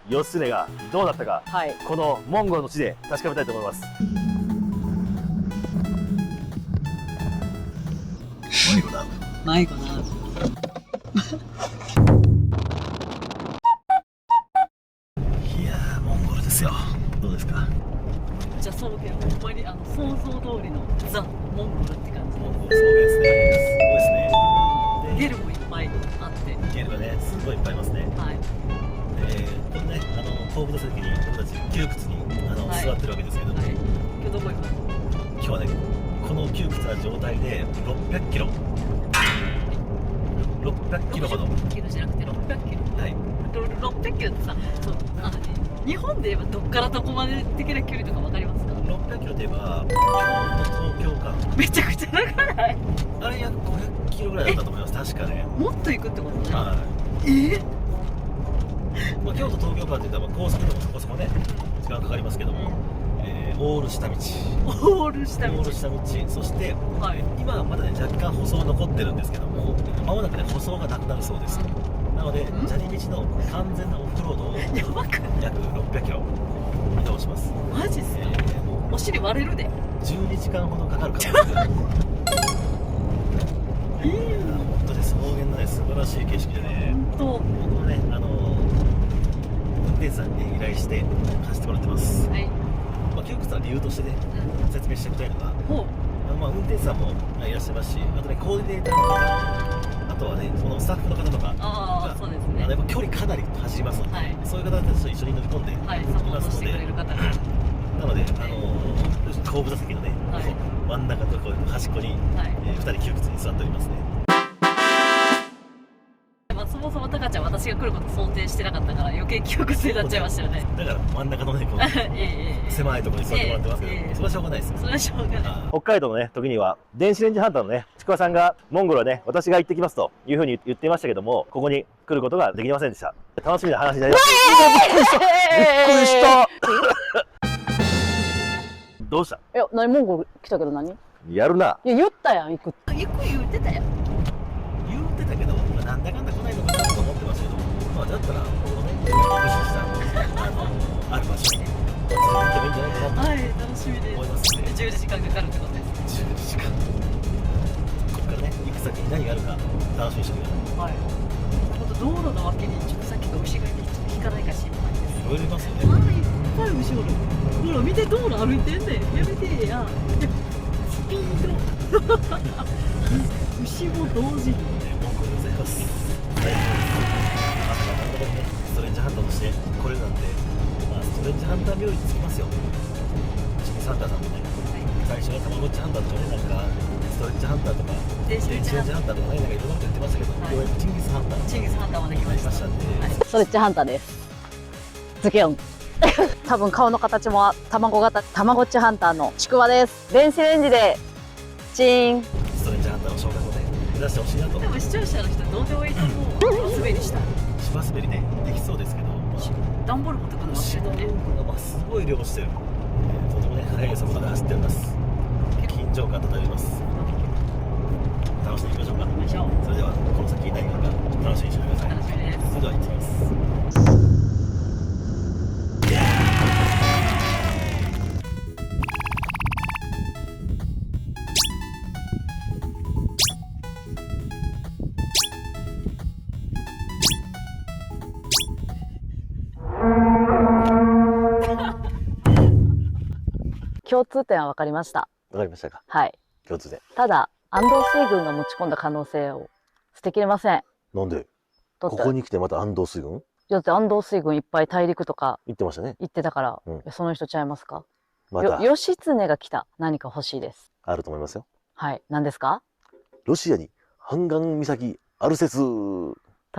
義経がどうだったか、はい。このモンゴルの地で確かめたいと思います。迷子だ。迷子な。いやー、モンゴルですよ。どうですか。じゃあそうけど、ほんまに想像通りのザ・モンゴルって感じ。モンゴルそうですね。すごいですね。ゲルもいっぱいあって。ゲルがね、すごいいっぱいいますね。はい。このね、後部座席に僕たち窮屈にはい座ってるわけですけども、はい。今日どこ行くの？今日はね、この窮屈な状態で600キロ、600キロほど、60キロじゃなくて600キロ。はい、600キロってさ、そう、日本で言えばどっからどこまで的な距離とかわかりますか600キロといえば、東京間、めちゃくちゃ長ない。あれ約500キロぐらいだったと思います、確かね。もっと行くってことね。はい。まあ、京都東京間って言ったら高速でもそこそこね、時間かかりますけども、オール下道、オール下道。オール下道、そして、はい。今はまだね、若干舗装残ってるんですけども、まもなくね、舗装がなくなるそうです。なので、砂利道の完全なオフロードをやばくない？約600キロ移動します。マジっすか？もお尻割れるで。う12時間ほどかかるかもしれない。本当に草原のね、素晴らしい景色でね、本当。僕もね、運転手さんに、ね、依頼して走ってもらってます。はい。まあ、窮屈な理由としてね、説明しておきたいのが、ほう。まあ、運転手さんもいらっしゃいますし、あとね、コーディネーターの方、あとはね、そのスタッフの方とかああ、そうですね。やっぱ距離かなり走りますので、はい。そういう方たちと一緒に乗り込んでいはい、サポートますので、してくれる方が。なので、後部座席のね、はいこう真ん中とこう端っこに、はい。2人窮屈に座っておりますね。まあ、そもそもタカちゃん私が来ること想定してなかったから余計記憶になっちゃいましたよね。だから真ん中のね、このいえいえ。狭いところに座ってもらってますけど、ええそれはしょうがないですよ。それはしょうがない。北海道のね、時には、電子レンジハンターのね、ちくわさんが、モンゴルはね、私が行ってきますというふうに言っていましたけども、ここに来ることができませんでした。楽しみな話になりました。びっくりした。どうした？いや、何モンゴル来たけど何？いやるな。や、言ったやん、行く。行く言ってたよ。言ってたけど、まあ、なんだかんだ来ないのかなと思ってますけど、まあ、だったら、このね、無視したある場所にね、連れて行ってもいいんじゃないかなとはい、楽しみです。思いますので、 10時間かかるってことです。 10時間、ここからね、行く先に何があるか楽しみにしてください。はい。本当道路の脇にちょっとさっきの牛がいて引かないか心配です。いろいろいますよね。あー、いっぱい牛おる。ほら見て、道路歩いてんねん。やめてや。スピード。牛も同時に。モンゴルでございます。大丈夫です。まさかこんなとこにね、ストレンジハンターとして来れるなんて、まあ、ストレンジハンター病院につきますよ。チキサンターさんもね、最初はたまごっちハンターとかね、なんか、ストレンジハンターとか、電子レンジハンターハンターとかね、なんかいろんなこと言ってましたけど、はいようやくチンギスハンター。チンギスハンターまで来ました。来ましたんで、はい。ストレッチハンターです。ズケヨン。多分顔の形も卵型、たまごっちハンターのちくわです。電子レンジで、チーン。ストレンジハンターの昇格をね、目指してほしいなと。でも視聴者の人どうでもいいと思う。滑りしたい。芝滑りね、できそうですけど、段ボール持ってくるの忘れたね。まあ、すごい量してる。とてもね、速い速度で走っております。緊張感漂います。楽しんでいきましょうか。行きましょう。それでは、この先何があるか楽しみにしてください。楽しみです。それでは行ってきます。共通点は分かりました。わかりましたか？はい。共通で。ただ、安藤水軍が持ち込んだ可能性を捨てきれません。なんでだってここに来てまた安藤水軍だって安藤水軍いっぱい大陸とか言ってましたね。行ってたから、うんその人ちゃいますか？また義経が来た。何か欲しいです。あると思いますよ。はい。何ですか？ロシアに半岸岬ある説。多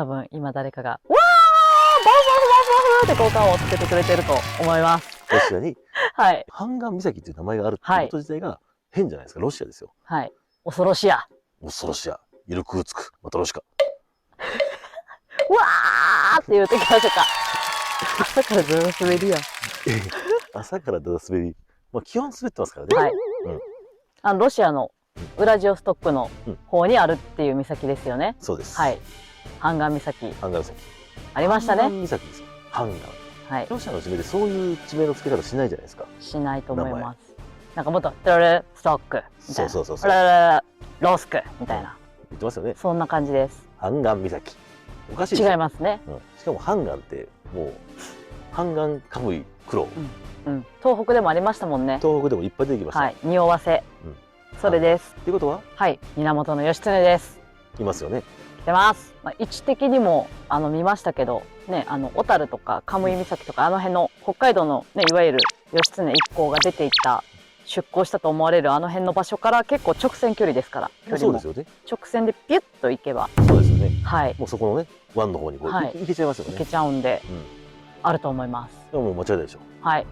分今誰かが、わーバフバフバフバフって交換をつけてくれてると思います。ロシアにはい。半岸岬っていう名前があるっていうこと自体が変じゃないですか。ロシアですよ。はい。恐ろしや。恐ろしや、イルクーツク、またロシカ。わーって言うてきましょうか。朝からずっと滑りやん。朝からだだ滑り。まあ基本滑ってますからね。はい。うんロシアのウラジオストックの方にあるっていう岬ですよね。そうです。はい。半岸岬。半岸岬。ありましたね。半岸岬ですよ。半岸。はい、ロシアの地名でそういう地名の付け方しないじゃないですか。しないと思います。なんかもっとトルストックみたいな、そうロースクみたいな、言ってますよね。そんな感じです。半岸岬。おかしいですよ。違いますね。しかも半岸ってもう半岸カムイクロウ、東北でもありましたもんね。東北でもいっぱい出てきました。はい、匂わせ、それです。っていうことははい、源義経です。いますよね。来てます。位置的にも見ましたけどね、小樽とかカムイ岬とかあの辺の北海道のね、いわゆる義経一行が出ていった出港したと思われるあの辺の場所から結構直線距離ですから、距離もそうですよね。直線でピュッと行けば、そうですよね。はい、もうそこのね湾の方にこう、はい、行けちゃいますよね。行けちゃうんで、あると思います。でももう間違いないでしょ。はい。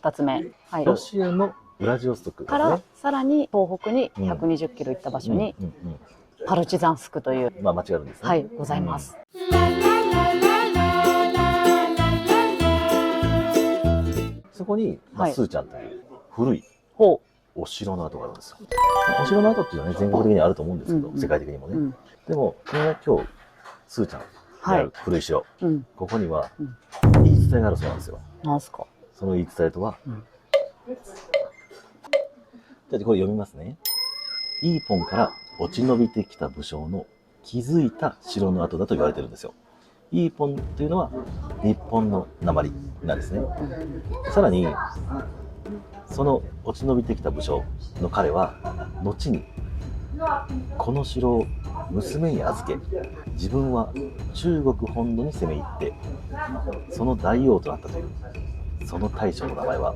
2つ目、はい、ロシアのウラジオストクですね。からさらに東北に120キロ行った場所にパルチザンスクという、まあ間違うんですね。はい、ございます。そこに、スーチャンという古いお城の跡があるんですよ。お城の跡っていうのはね、全国的にあると思うんですけど、世界的にもね。でも、これが今日、スーチャンである古い城、ここには言い伝えがあるそうなんですよ。なんすか？その言い伝えとは、じゃあこれ読みますね。イーポンから落ち延びてきた武将の築いた城の跡だと言われてるんですよ。イーポンというのは日本の訛りなんですね。さらに、その落ち延びてきた武将の彼は、後にこの城を娘に預け、自分は中国本土に攻め入って、その大王となったという、その大将の名前は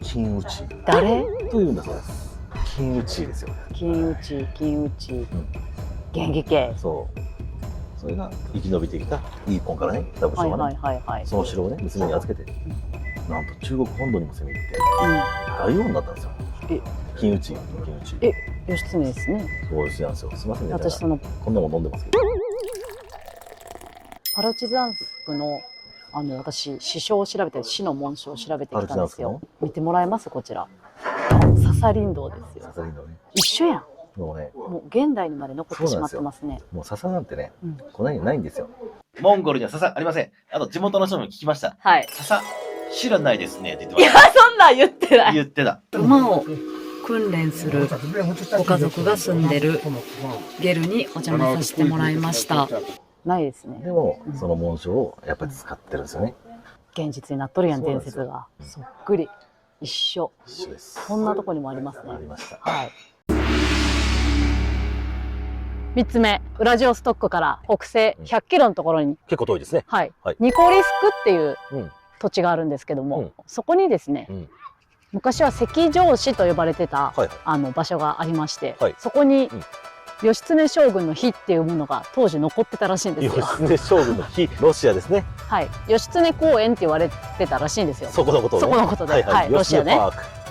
金内誰というんだそうです。金内ですよ。金内、元気系。そう。それが生き延びてきたイーポンからね、来た武将がね、その城をね、娘に預けて、なんと中国本土にも攻め入って、大王になったんですよ。金内。義経ですね。そうですなんですよ。すみませんね。私こんなもん飲んでますけど。パルチザンスクの私詩書を調べて、詩の紋章を調べてきたんですよ。見てもらえます？こちら笹林道ですよ。笹林道ね。一緒やん。もうね、もう現代にまで残ってしまってますね。もう笹なんてね、この辺にないんですよ。モンゴルには笹ありません。あと地元の人にも聞きました。はい。笹知らないですねって言ってました。いや、そんなん言ってない。言ってた。馬を訓練するご家族が住んでるゲルにお邪魔させてもらいました。ないですね。でも、その紋章をやっぱり使ってるんですよね。現実になっとるやん、伝説が。そっくり。一緒です。こんなとこにもありますね。ありました。はい。3つ目、ウラジオストックから北西100キロのところに、結構遠いですね。はい。ニコリスクっていう土地があるんですけども、そこにですね、昔は赤城市と呼ばれてた場所がありまして、そこに義経将軍の碑っていうものが当時残ってたらしいんですよ。義経将軍の碑、ロシアですね。はい。義経公園って言われてたらしいんですよ。そこのことね。そこのことで、はい、ロシアね。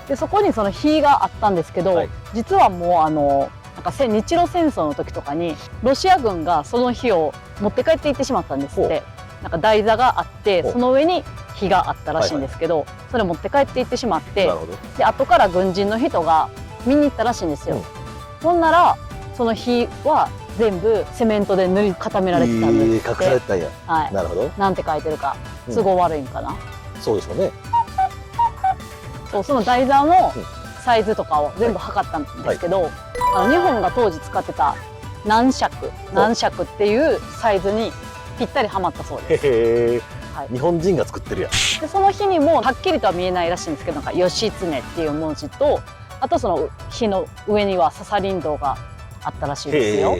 で、そこにその碑があったんですけど、実はもうなんか日露戦争の時とかにロシア軍がその碑を持って帰っていってしまったんですって。なんか台座があって、その上に碑があったらしいんですけど、それ持って帰っていってしまって、で後から軍人の人が見に行ったらしいんですよ。ほんならその碑は全部セメントで塗り固められてたんですって。隠されてたんや。はい。なるほど。なんて書いてるか、都合悪いんかな。そうでしょうね。そう、その台座のサイズとかを全部測ったんですけど、日本が当時使ってた何尺っていうサイズにぴったりはまったそうです。へえ。日本人が作ってるやん。でその日にもはっきりとは見えないらしいんですけど、なんか義経っていう文字と、あとその碑の上には笹林道があったらしいですよ。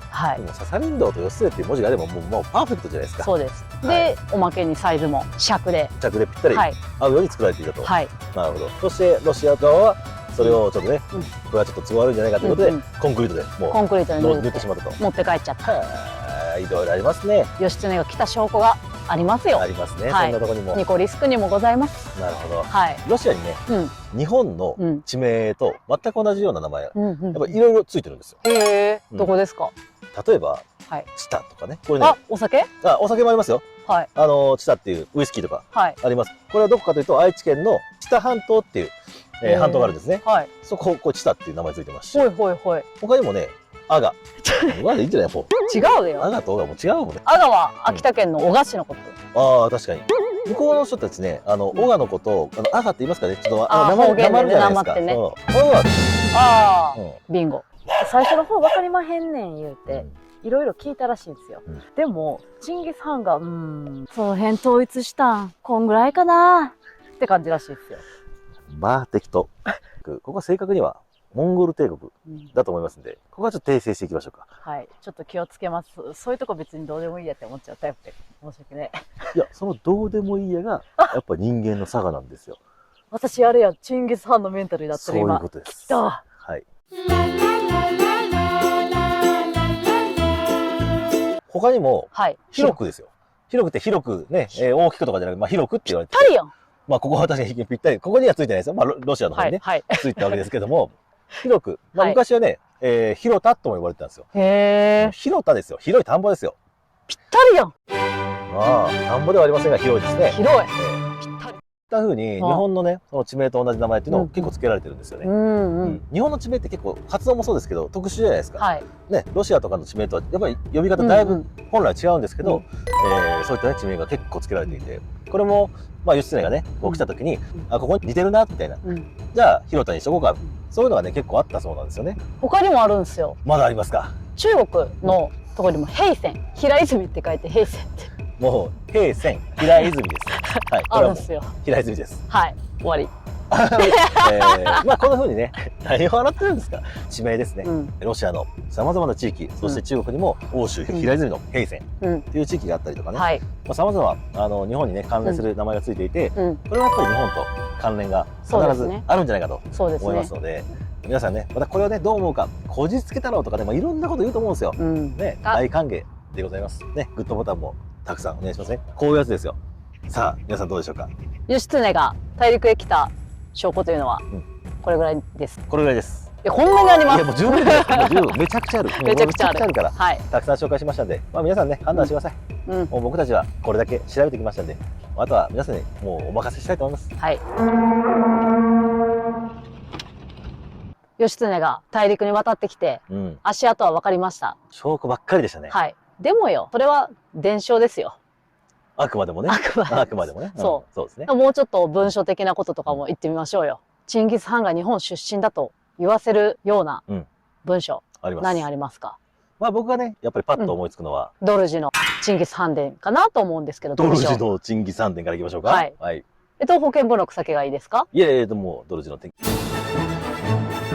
はい。笹林道と義経っていう文字があればもうパーフェクトじゃないですか。そうです。で、おまけにサイズも尺でぴったり合うように作られていたと。はい。なるほど。そしてロシア側はそれをちょっとね、これはちょっと都合悪いんじゃないかということで、コンクリートでもうコンクリートに塗ってしまったと。持って帰っちゃった。いろいろありますね。義経が来た証拠がありますよ。ありますね。そんなところにも。ニコリスクにもございます。なるほど。はい。ロシアにね、日本の地名と全く同じような名前、やっぱいろいろついてるんですよ。へえ、どこですか？例えば、チタとかね。これね。あ、お酒？あ、お酒もありますよ。はい。チタっていうウイスキーとかあります。これはどこかというと愛知県の知多半島っていう半島があるんですね。はい。そこチタっていう名前ついてますし、ほいほいほい。他にもねアガまだいいんじゃないも違うよ。うアガとオガも違うもんね。阿賀は秋田県の男鹿市のこと。ああ確かに。向こうの人たちねオガのことをアガって言いますかね。ちょっとあー方言でねなまるじゃないですか。なまってねそうこれはああ、うんビンゴ。最初の方分かりまへんねん言うて、いろいろ聞いたらしいんですよ。うんでも、チンギス・ハンが、その辺統一したん、こんぐらいかなって感じらしいですよ。まあ適当。ここは正確にはモンゴル帝国うんだと思いますんで、ここはちょっと訂正していきましょうか。はい。ちょっと気をつけます。そういうとこ別にどうでもいいやって思っちゃうタイプで。申し訳ね。いや、そのどうでもいいやが、やっぱ人間の差がなんですよ。私あれや、チンギス・ハンのメンタルになってる今。そういうことです。きた。はい。他にも、はい。広くですよ。広くて広くね、大きくとかじゃなくて、まあ広くって言われてぴったりやん。まあここは確かにぴったり、ここにはついてないですよ。まあロシアの方にね、はい。はい。ついたわけですけども、広く、まあはい昔はね、広田とも呼ばれてたんですよ。へえ。広田ですよ。広い田んぼですよ。ぴったりやん。まあ、田んぼではありませんが広いですね。広い。えーぴったり。こんな風に日本のね、その地名と同じ名前っていうのを結構付けられてるんですよね。うんうん。日本の地名って結構発音もそうですけど特殊じゃないですか。はい。ね、ロシアとかの地名とはやっぱり呼び方だいぶうん本来違うんですけど、うんそういった、ね、地名が結構付けられていて、これもまあ義経がねこう来た時に、あここに似てるなみたいな、うん。じゃあ広田にしとこうか、そういうのがね結構あったそうなんですよね。他にもあるんですよ。まだありますか。中国のところにも平泉、平泉って書いて平泉ってもう平泉平泉です。はい、これはもうあるんですよ。平泉です。はい、終わり。まあこんな風にね何を笑ってるんですか。地名ですね。うん、ロシアのさまざまな地域、そして中国にも欧州平泉の平泉うん、っていう地域があったりとかね、はい、さまざま日本にね関連する名前がついていて、うん、これはやっぱり日本と関連が必ずそうですねあるんじゃないかとそうですね思います。ので、皆さんねまたこれをねどう思うか、こじつけたろうとかね、まあ、いろんなこと言うと思うんですよ。うん、ね、大歓迎でございます。ね、グッドボタンもたくさんお願いしますね。こういうやつですよ。さあ皆さんどうでしょうか。義経が大陸へ来た証拠というのは、うんこれぐらいです。これぐらいです。いや、こんなにあります。いやもう十分です。もう十分めちゃくちゃある。めちゃくちゃあるめから。はい、たくさん紹介しましたんで、まあ、皆さんね判断してください。うん、もう僕たちはこれだけ調べてきましたんで、あとは皆さんにもうお任せしたいと思います。はい。義経が大陸に渡ってきて、うん、足跡は分かりました。証拠ばっかりでしたね。はい。でもよ、それは伝承ですよ。あくまでもね。あくまでもあくまでもね。そうそうですね。もうちょっと文書的なこととかも言ってみましょうよ。チンギス・ハンが日本出身だと言わせるようなうん文章、あります。何ありますか？まあ僕がね、やっぱりパッと思いつくのは、ドルジのチンギス・ハン伝かなと思うんですけど、ドルジ文章のチンギス・ハン伝からいきましょうか。はい。はい。東方見聞録先がいいですか？いやいや、でもドルジの天気。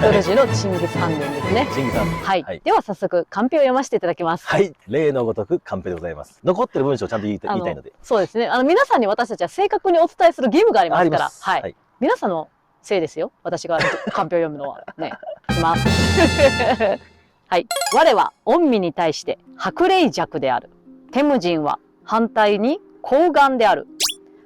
ドルジのチンギス・ハン伝ですね。チンギス・ハン伝。はい。はい。では早速、カンペを読ませていただきます。はい。例のごとくカンペでございます。残ってる文章をちゃんと言いたいので。そうですね。皆さんに私たちは正確にお伝えする義務がありますから。はい。はい。皆さんのせいですよ。私がカンペを読むのは。ね。いきます。はい。我は御身に対して白霊弱である。テムジンは反対に高岩である。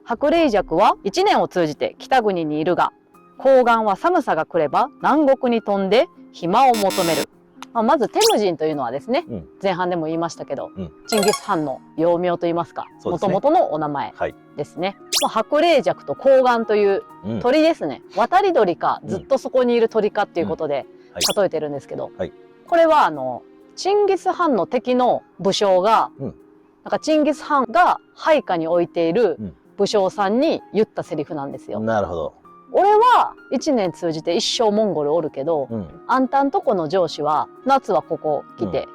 白霊弱は一年を通じて北国にいるが、高岩は寒さが来れば南国に飛んで暇を求める。まずテムジンというのはですね、うん。前半でも言いましたけど、うんチンギス・ハンの幼名といいますか、そうですねもともとのお名前はい。ですね。白霊弱と高岩といううん。鳥ですね。渡り鳥かうんずっとそこにいる鳥かっていうことではい例えてるんですけど、はいこれはチンギス・ハンの敵の武将が、うんなんかチンギス・ハンが配下に置いているうん武将さんに言ったセリフなんですよ。なるほど。俺は一年通じて一生モンゴルおるけど、うん。あんたんとこの上司は夏はここ来て、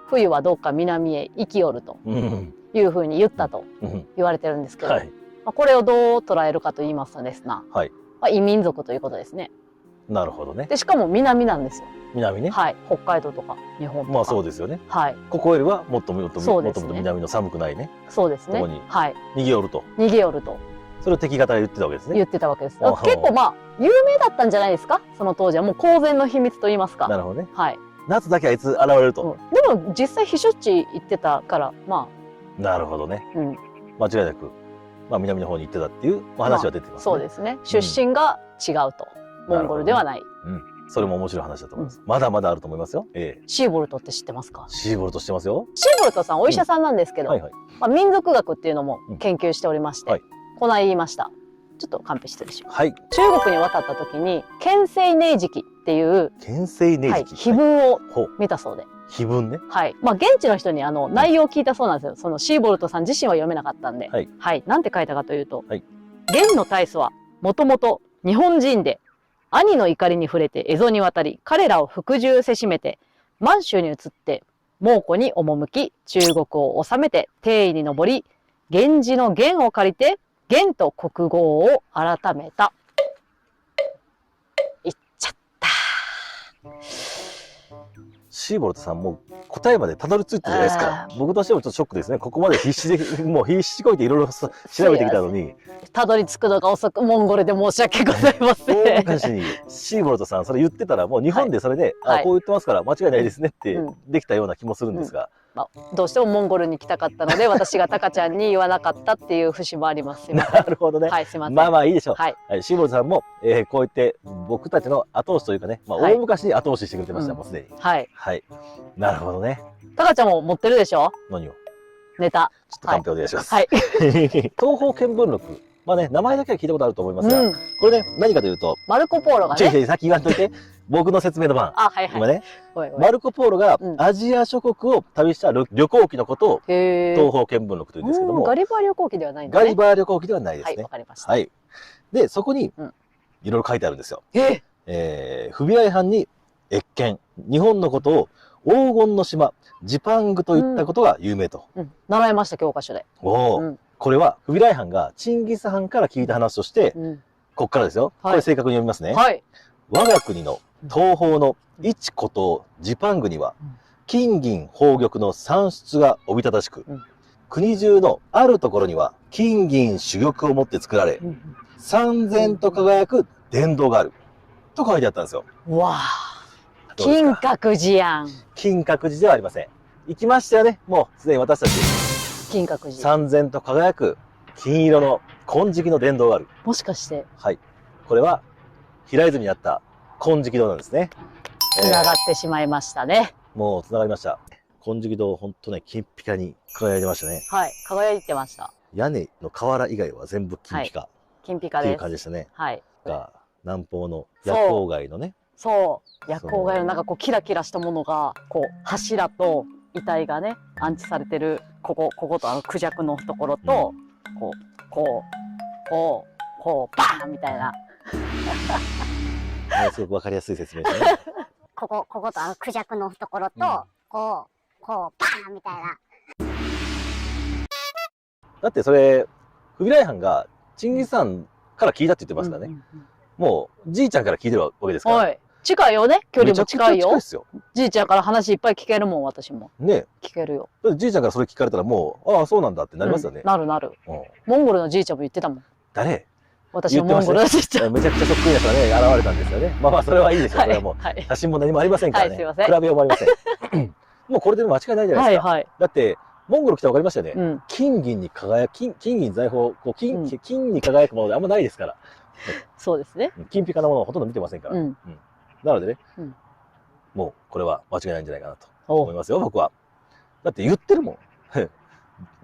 冬はどっか南へ行きよるとうん。いうふうに言ったとうん。言われてるんですけど、はい。これをどう捉えるかと言いますとですな、はい。異民族ということですね。なるほどね。でしかも南なんですよ。南ね。はい、北海道とか日本とか。まあそうですよね。はい、ここよりはもっともっとそうですねもっと南の寒くないね。そうですねここに。はい、逃げ寄ると。逃げ寄るとそれを敵方が言ってたわけですね。言ってたわけです。おほ結構まあ有名だったんじゃないですか。その当時はもう公然の秘密と言いますか。なるほどね。はい。夏だけあいつ現れると。うんでも実際避暑地行ってたからまなるほどね。あ、うん、間違いなく、まあ南の方に行ってたっていうまあ話は出てますね。そうですね。出身が違うと、モンゴルではない。うん。それも面白い話だと思います。まだまだあると思いますよ。シーボルトって知ってますか？シーボルトしてますよ。シーボルトさんお医者さんなんですけど、はいはい。民族学っていうのも研究しておりまして、はいこない言いました。ちょっとカンペ失礼します。はい。中国に渡った時に県西寧時っていう、県西寧はい、時期。碑文をほう。見たそうで、碑文ね。はい。まあ現地の人に内容を聞いたそうなんですよ。そのシーボルトさん自身は読めなかったんで、はい。はい。なんて書いたかというと、はい。元の大祖はもともと日本人で、兄の怒りに触れて蝦夷に渡り、彼らを服従せしめて、満州に移って蒙古に赴き、中国を治めて帝位に上り、源氏の元を借りて元と国号を改めた。言っちゃった。シーボルトさんも答えまでたどり着いたじゃないですか。僕としてもちょっとショックですね。ここまで必死で、もう必死こいていろいろ調べてきたのに。たどり着くのが遅く、モンゴルで申し訳ございません。大昔にシーボルトさんそれ言ってたら、もう日本でそれで、はい、あ、こう言ってますから間違いないですねってうんできたような気もするんですが。まあ、どうしてもモンゴルに来たかったので、私がタカちゃんに言わなかったっていう節もあります。すいません。なるほどね。はい、すいません。まあまあいいでしょう。はい。はい、シーボルトさんも、こうやって僕たちの後押しというかね、まあはい大昔に後押ししてくれてました、うんもうすでに。はい。はい。なるほどね。タカちゃんも持ってるでしょ？何を？ネタ。ちょっとカンペお願いします。はい。東方見聞録。まあね、名前だけは聞いたことあると思いますが、うん。これね、何かというと、マルコ・ポーロがね。先言わんといて、僕の説明の番。あ、はいはい。今ね、おいおいマルコ・ポーロがうんアジア諸国を旅した旅行記のことをへー。東方見聞録というんですけども、ガリバー旅行記ではないんだね。ガリバー旅行記ではないではい、すねわ。かりました。はい。で、そこにうんいろいろ書いてあるんですよ。え不備来藩に謁見、日本のことを黄金の島、ジパングといったことが有名と。うん。習いました、教科書で。おお、うん。これは不備来藩がチンギス・藩から聞いた話として、うん。こっからですよ。はいこれ正確に読みますね。はい。我が国の東方の一古島ジパングには、金銀宝玉の産出がおびただしく、うん国中のあるところには金銀珠玉を持って作られ、うん三千と輝く殿堂がある。と書いてあったんですよ。うわあ。どうです金か？閣寺やん。金閣寺ではありません。行きましたよね。もうすでに私たち。金閣寺。三千と輝く金色の金色の殿堂がある。もしかして、はい。これは平泉にあった金色堂なんですね。繋がってしまいましたね。もう繋がりました。金色堂、ほんとね、金ピカに輝いてましたね。はい。輝いてました。屋根の瓦以外は全部金ピカっていう金ピカです。感じでしたね。はい。が南方の夜光街のね。そう。夜光街のなんかこうキラキラしたものが、こう柱と遺体がね、安置されてる、こことクジャクのところと、こう、バーンみたいな。すごくわかりやすい説明ですね。こことクジャクのところと、バーンみたいな。だってそれ、フビライハンがチンギス・ハンから聞いたって言ってますからね。もう、じいちゃんから聞いてるわけですから。はい。近いよね。距離も近いよめちゃくちゃ近いで。すよ。じいちゃんから話いっぱい聞けるもん、私も。ね聞けるよ。え。じいちゃんからそれ聞かれたらもう、ああ、そうなんだってなりますよね。なるなる。うんモンゴルのじいちゃんも言ってたもん。誰？私のモンゴルのじいちゃん。めちゃくちゃそっくりな人がね、現れたんですよね。まあまあ、それはいいですよ。それはもう、はい。写真も何もありませんからね。はいすいません比べようもありません。もうこれで間違いないじゃないですか。はい。だって、モンゴル来たら分かりましたよね。うん。金銀に輝く、金銀財宝、こう金、うん金に輝くものであんまないですから。そうですね。金ピカなものをほとんど見てませんから。うん。なのでね、うんもうこれは間違いないんじゃないかなとお思いますよ、僕は。だって言ってるもん。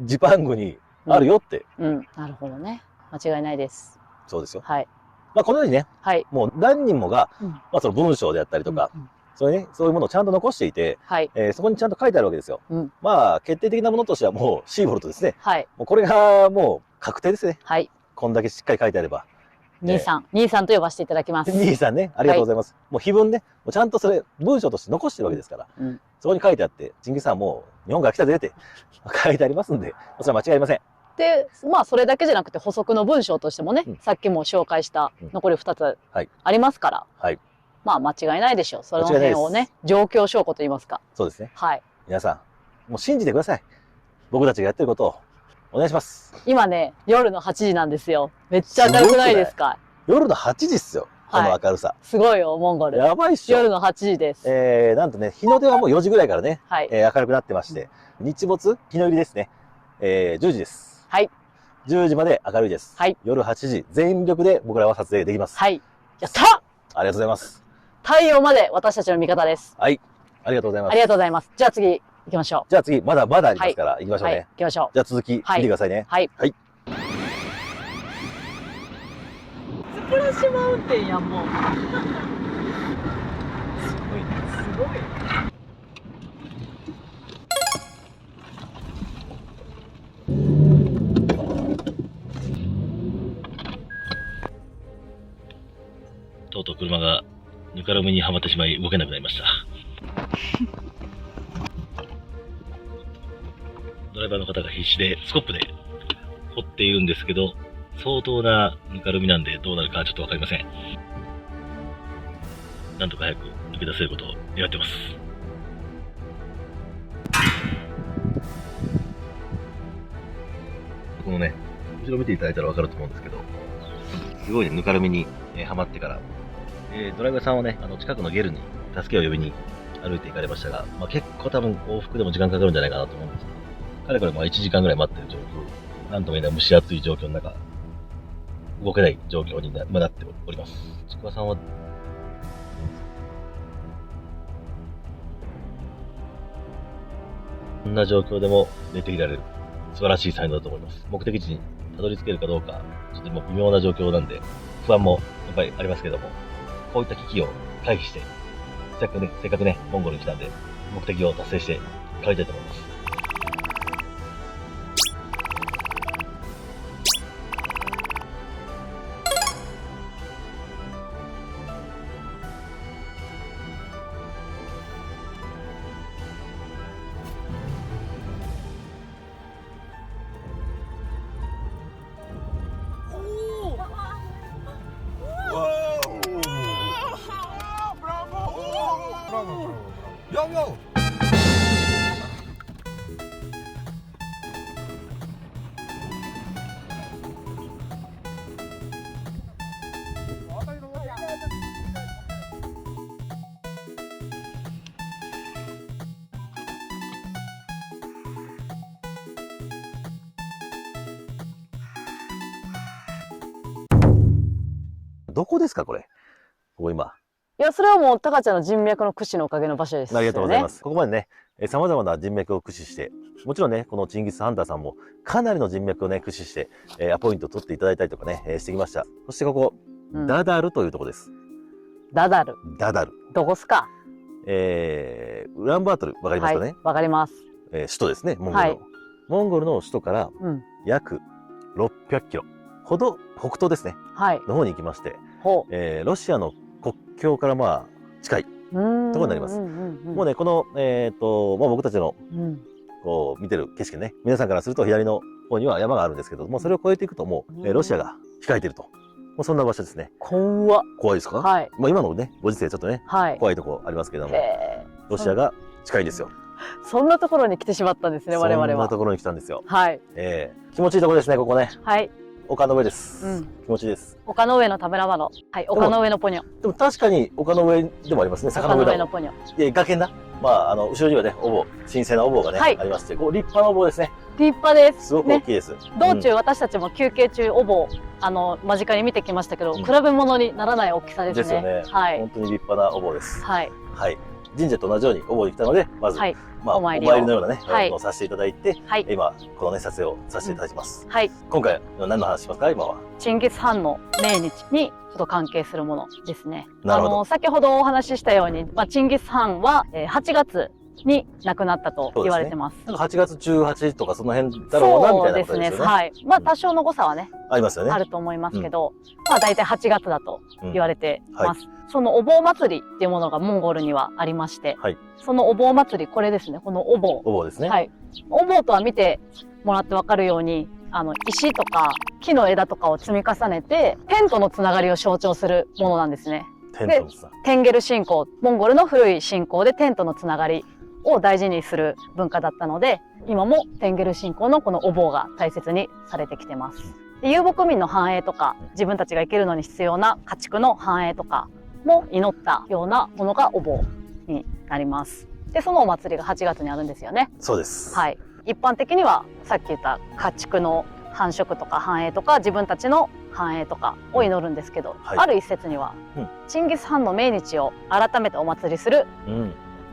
ジパングにあるよって。うん。なるほどね。間違いないです。そうですよ。はい。まあこのようにね、はい。もう何人もが、うんまあその文章であったりとか、うんそういうものをちゃんと残していて、はい。そこにちゃんと書いてあるわけですよ。うんまあ決定的なものとしてはもうシーボルトですね。はい。もうこれがもう確定ですね。はい。こんだけしっかり書いてあれば。兄さん。兄さんと呼ばせていただきます。兄さんね、ありがとうございます。もう碑文ね、もうちゃんとそれ文章として残してるわけですから。うん。そこに書いてあって、ジンギスさんもう日本から来たぜって書いてありますんで、それは間違いありません。で、まあそれだけじゃなくて補足の文章としてもね、うんさっきも紹介したうん残り2つはいありますから、はい。まあ間違いないでしょう。その間違いないです辺をね、状況証拠と言いますか。そうですね。はい。皆さん、もう信じてください。僕たちがやってることをお願いします。今ね、夜の8時なんですよ。めっちゃ明るくないですか？夜の8時っすよ。この明るさ。すごいよ、モンゴル。やばいっしょ。夜の8時です。なんとね、日の出はもう4時ぐらいからね、はい。明るくなってまして、日没、日の入りですね。10時です。はい。 10時まで明るいです。はい。夜8時、全力で僕らは撮影できます。はい。やったありがとうございます。太陽まで私たちの味方です。はい。ありがとうございます。ありがとうございます。じゃあ次行きましょじゃあ次、まだまだありますから、行きましう。はい。ょうね。行きましょう。じゃあ続き、見てくださいね。はい。はい。プラッシュマウンテンやんもう。すごいね、すごい。とうとう車がぬかるみにはまってしまい動けなくなりました。ドライバーの方が必死でスコップで掘っているんですけど、相当なぬかるみなんでどうなるかちょっとわかりません。なんとか早く抜け出せることを願ってます。このね、後ろ見ていただいたらわかると思うんですけど、すごいね、ぬかるみに、はまってから、ドライバーさんはね、近くのゲルに助けを呼びに歩いて行かれましたが、結構多分往復でも時間かかるんじゃないかなと思うんですけど、彼から1時間ぐらい待ってる状況、なんとも言えない蒸し暑い状況の中、動けない状況になっております。ちくわさんは、こんな状況でも寝ていられる、素晴らしい才能だと思います。目的地にたどり着けるかどうか、ちょっともう微妙な状況なんで、不安もやっぱりありますけども、こういった危機を回避して、せっかくね、モンゴルに来たんで、目的を達成して帰りたいと思います。どこですか、これ。ここ今。いや、それはもう、タカちゃんの人脈の駆使のおかげの場所ですよね。ありがとうございます。ここまでね、様々な人脈を駆使して、もちろんね、このチンギスハンターさんもかなりの人脈をね、駆使して、アポイントを取っていただいたりとかね、してきました。そしてここ、ダダルというところです。ダダル。ダダル。どこっすか？ウランバートル、わかりますかね？わかります。首都ですね、モンゴルの。モンゴルの首都から約600キロほど北東ですね、の方に行きまして、ロシアの国境から近いところになります。もうね、この、僕たちのこう見てる景色ね、皆さんからすると左の方には山があるんですけども、それを越えていくともう、ロシアが控えていると。もうそんな場所ですね。怖いですか？はい。今のね、ご時世ちょっとね、怖いとこありますけども、ロシアが近いですよ。そんなところに来てしまったんですね、我々は。そんなところに来たんですよ。はい。気持ちいいところですね、ここね。はい。丘の上です。気持ちいいです。丘の上の田村麻呂。はい、丘の上のポニョ。でも確かに丘の上でもありますね、坂の上だ。丘の上のポニョ。崖だ。後ろにはね、お坊、神聖なお坊がね、ありまして、こう立派なお坊ですね。立派です。すごく大きいです。道中、私たちも休憩中、お坊、間近に見てきましたけど、比べ物にならない大きさですね。ですよね。はい。本当に立派なお坊です。はい。はい。神社と同じようにお坊に来たので、まず、お参りのようなね、をさせていただいて、今、このね、撮影をさせていただきます。はい。今回、何の話しますか、今は。チンギス・ハンの命日にちょっと関係するものですね。なるほど。先ほどお話ししたように、チンギス・ハンは8月に亡くなったと言われてます。なんか8月18とかその辺だろうなみたいなことですよね。そうですね。はい。多少の誤差はね、ありますよね。あると思いますけど、大体8月だと言われてます。そのお坊祭りっていうものがモンゴルにはありまして、そのお坊祭り、これですね、このお坊。お坊ですね。はい。お坊とは見てもらってわかるように、石とか木の枝とかを積み重ねて、天とのつながりを象徴するものなんですね。で、テンゲル信仰、モンゴルの古い信仰で天とのつながりを大事にする文化だったので、今もテンゲル信仰のこのお坊が大切にされてきてます。で、遊牧民の繁栄とか、自分たちが生きるのに必要な家畜の繁栄とかも祈ったようなものがお坊になります。で、そのお祭りが8月にあるんですよね。そうです。はい。一般的にはさっき言った家畜の繁殖とか繁栄とか自分たちの繁栄とかを祈るんですけど、ある一説には、チンギス・ハンの命日を改めてお祭りする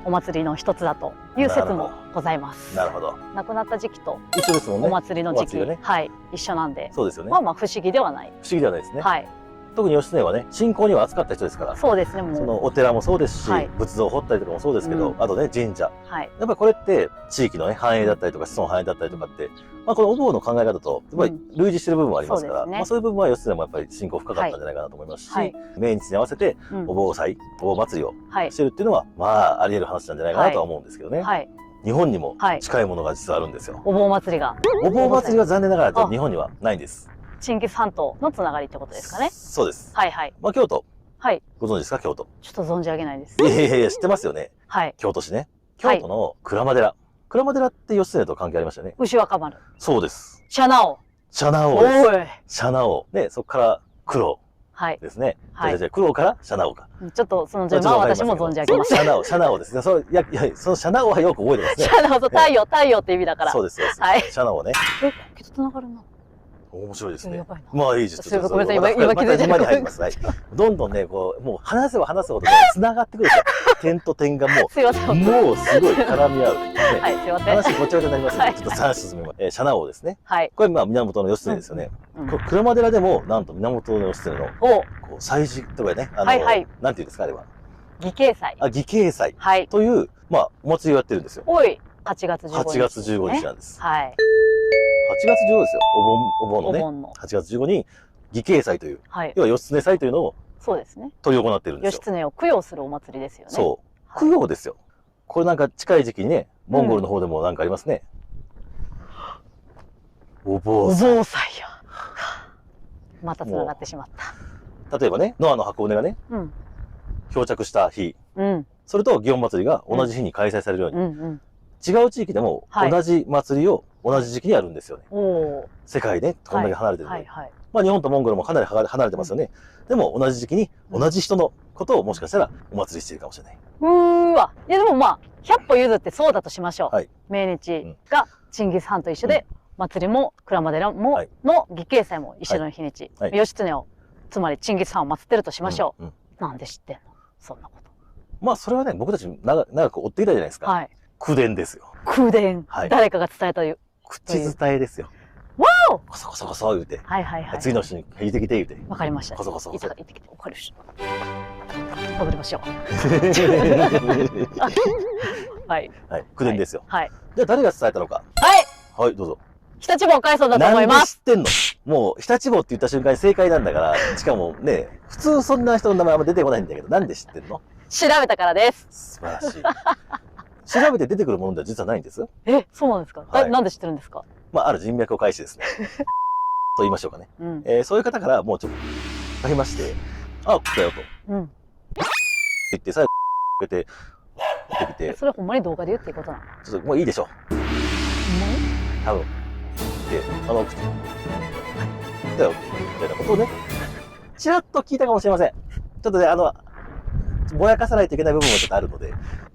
お祭りの一つだという説もございます。なるほど。亡くなった時期と一緒ですもんね。お祭りの時期、はい、一緒なんで、そうですよね。不思議ではない。不思議ではないですね。はい。特に義経はね、信仰には熱かった人ですから、そうですね、もう。そのお寺もそうですし、はい仏像を掘ったりとかもそうですけど、うんあとね、神社。はい。やっぱりこれって地域のね、繁栄だったりとか、子孫繁栄だったりとかって、まあこのお坊の考え方と、やっぱり類似してる部分もありますから、そうですねまあそういう部分は義経もやっぱり信仰深かったんじゃないかなと思いますし、はい命日に合わせてうんお坊祭、お坊祭りをはい。してるっていうのは、まああり得る話なんじゃないかなとは思うんですけどね。はい。日本にもはい近いものが実はあるんですよ。お盆祭りが、お坊祭りは残念ながらあ日本にはないんです。チンギス半島のつながりってことですかね。そうです。はいはい。まあ京都、はい。ご存知ですか、京都。ちょっと存じ上げないです。いやいやいや、知ってますよね。はい。京都市ね。はい京都の鞍馬寺。鞍馬寺って義経と関係ありましたよね。牛若丸。そうです。シャナオ。シャナおオです。ーい。シャナオ。ね、そこから黒はい。ですね。はいじゃあ黒からシャナオか。ちょっとその順番は私も存じ上げません。シャナオ、シャナオですね。そう、いや、そのシャナオはよく覚えてますね。シャナオと太陽、太陽って意味だから。そうです、そうです。はいシャナオね。え、こけとつながるな。面白いですねやばい。なまあいいです。すいませんごめんなさい今気づいてるまた順番に入ります。はい。どんどんね、こう、もう話せば話すほどね、繋がってくるんですよ。点と点がもすいません。う、もうすごい絡み合う。ねはい、すいません。話ごちゃごちゃになりますので、はいちょっと話進めます。シャナオですね。はい。これまあ源義経ですよね。うんこれ鞍馬寺でも、なんと源義経の、お、こう、祭事とかね、はいはいなんていうんですか、あれは。義兄祭。あ、義兄祭はい。という、まあ、お祭りをやってるんですよ。おい、8月15日。 8月15日なんです。はい。 8月15ですよ。お盆のね。お盆の。 8月15に、義兄祭という、はい。要は義経祭というのをそうですね。執り行ってるんですよ。義経を供養するお祭りですよね。そう。はい供養ですよ。これなんか近い時期にね、モンゴルの方でもなんかありますね。お坊おさん。坊祭や。また繋がってしまった。例えばね、ノアの箱舟がね、うん。漂着した日、うん。それと祇園祭りが同じ日に開催されるように、うんうん。違う地域でもはい同じ祭りを同じ時期にやるんですよね。おお。世界ね、こんだけ離れてるので。はいはい。まあ日本とモンゴルもかなり離れてますよね。でも同じ時期に同じ人のことをもしかしたらお祭りしているかもしれない。うーわ。いやでもまあ、100歩譲ってそうだとしましょう。はい命日がチンギス・ハンと一緒で、祭りも鞍馬寺も、はいの義兄祭も一緒の日にち。はい義経を、つまりチンギス・ハンを祀ってるとしましょう。うんうんなんで知ってんのそんなこまあそれはね、僕たち長く追っていたじゃないですと。か。はい。口伝ですよ。空伝。はい誰かが伝えたいう。口伝えですよ。わおこそこそこそ言うて。はいはいはい。次の人に引いてきて言うて。わかりました。こそこそこそ行ってきて。わかりました。戻りましょう。はい。はい。口伝ですよ。はい。じゃあ誰が伝えたのか。はい。はい、どうぞ。日立坊海藻だと思います。なんで知ってんの？もう、日立坊って言った瞬間に正解なんだから、しかもね、普通そんな人の名前あんま出てこないんだけど、なんで知ってんの？調べたからです。素晴らしい。調べて出てくるものでは実はないんです。え、そうなんですか、はいなんで知ってるんですか？まあ、ある人脈を介してですね。と言いましょうかね。うん。そういう方からもうちょっと、ありまして、あ、来たよと。うん。言って、最後、こうやって、出てきて、それほんまに動画で言っていいことなの？ちょっともういいでしょ。ほんまに？多分。で、来たよ、みたいなことをね、ちらっと聞いたかもしれません。ちょっとね、ぼやかさないといけない部分もちょっとあるの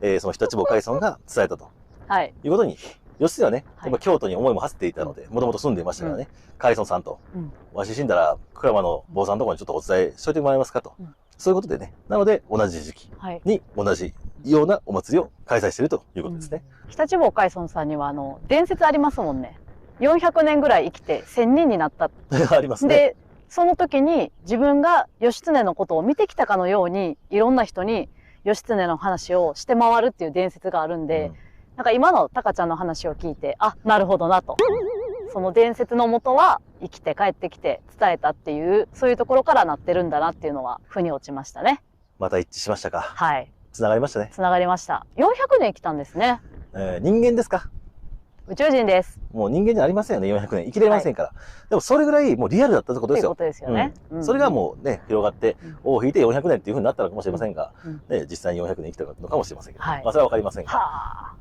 で、その日立坊海藻が伝えたとはい。いうことに、義経はね、はいやっぱ京都に思いも馳せていたので、もともと住んでいましたからね、海藻さんと、うん。わし死んだら、鞍馬の坊さんのところにちょっとお伝えしといてもらえますかと。うんそういうことでね、なので、同じ時期はい。に同じようなお祭りを開催しているということですね。日立坊海藻さんには伝説ありますもんね。400年ぐらい生きて1000人になった。ありますね。で、その時に自分が義経のことを見てきたかのように、いろんな人に義経の話をして回るっていう伝説があるんで、なんか今のタカちゃんの話を聞いて、あ、なるほどなと。その伝説のもとは生きて帰ってきて伝えたっていう、そういうところからなってるんだなっていうのは腑に落ちましたね。また一致しましたか。はい。つながりましたね。つながりました。400年生きたんですね。人間ですか？宇宙人です。もう人間じゃありませんよね、400年。生きれませんから。でもそれぐらいもうリアルだったってことですよ。ということですよね。うんそれがもうね、広がってうん、尾を引いて400年っていう風になったのかもしれませんが、うんね、実際に400年生きたのかもしれませんけど、はいまあそれはわかりませんが。はあ。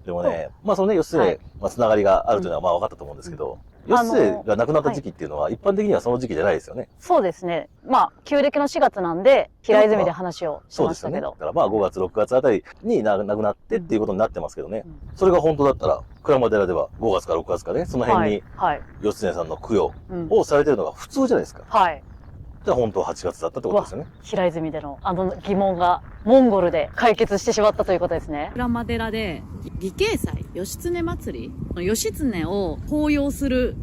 でもね、まあそのね、義経、はいまあつながりがあるというのはまあ分かったと思うんですけど、義経が亡くなった時期っていうのは一般的にはその時期じゃないですよね。そうですね。まあ、旧暦の4月なんで、平泉で話をしそうですよね。だましたけど。からまあ5月、6月あたりに亡くなってっていうことになってますけどね。うんそれが本当だったら、鞍馬寺では5月か6月かね、その辺にはい。義経さんの供養うんをされてるのが普通じゃないですか。はい。じゃあ本当は8月だったってことですよね。平泉での疑問がモンゴルで解決してしまったということですね。鞍馬寺で義兄祭義経祭り義経を抱擁する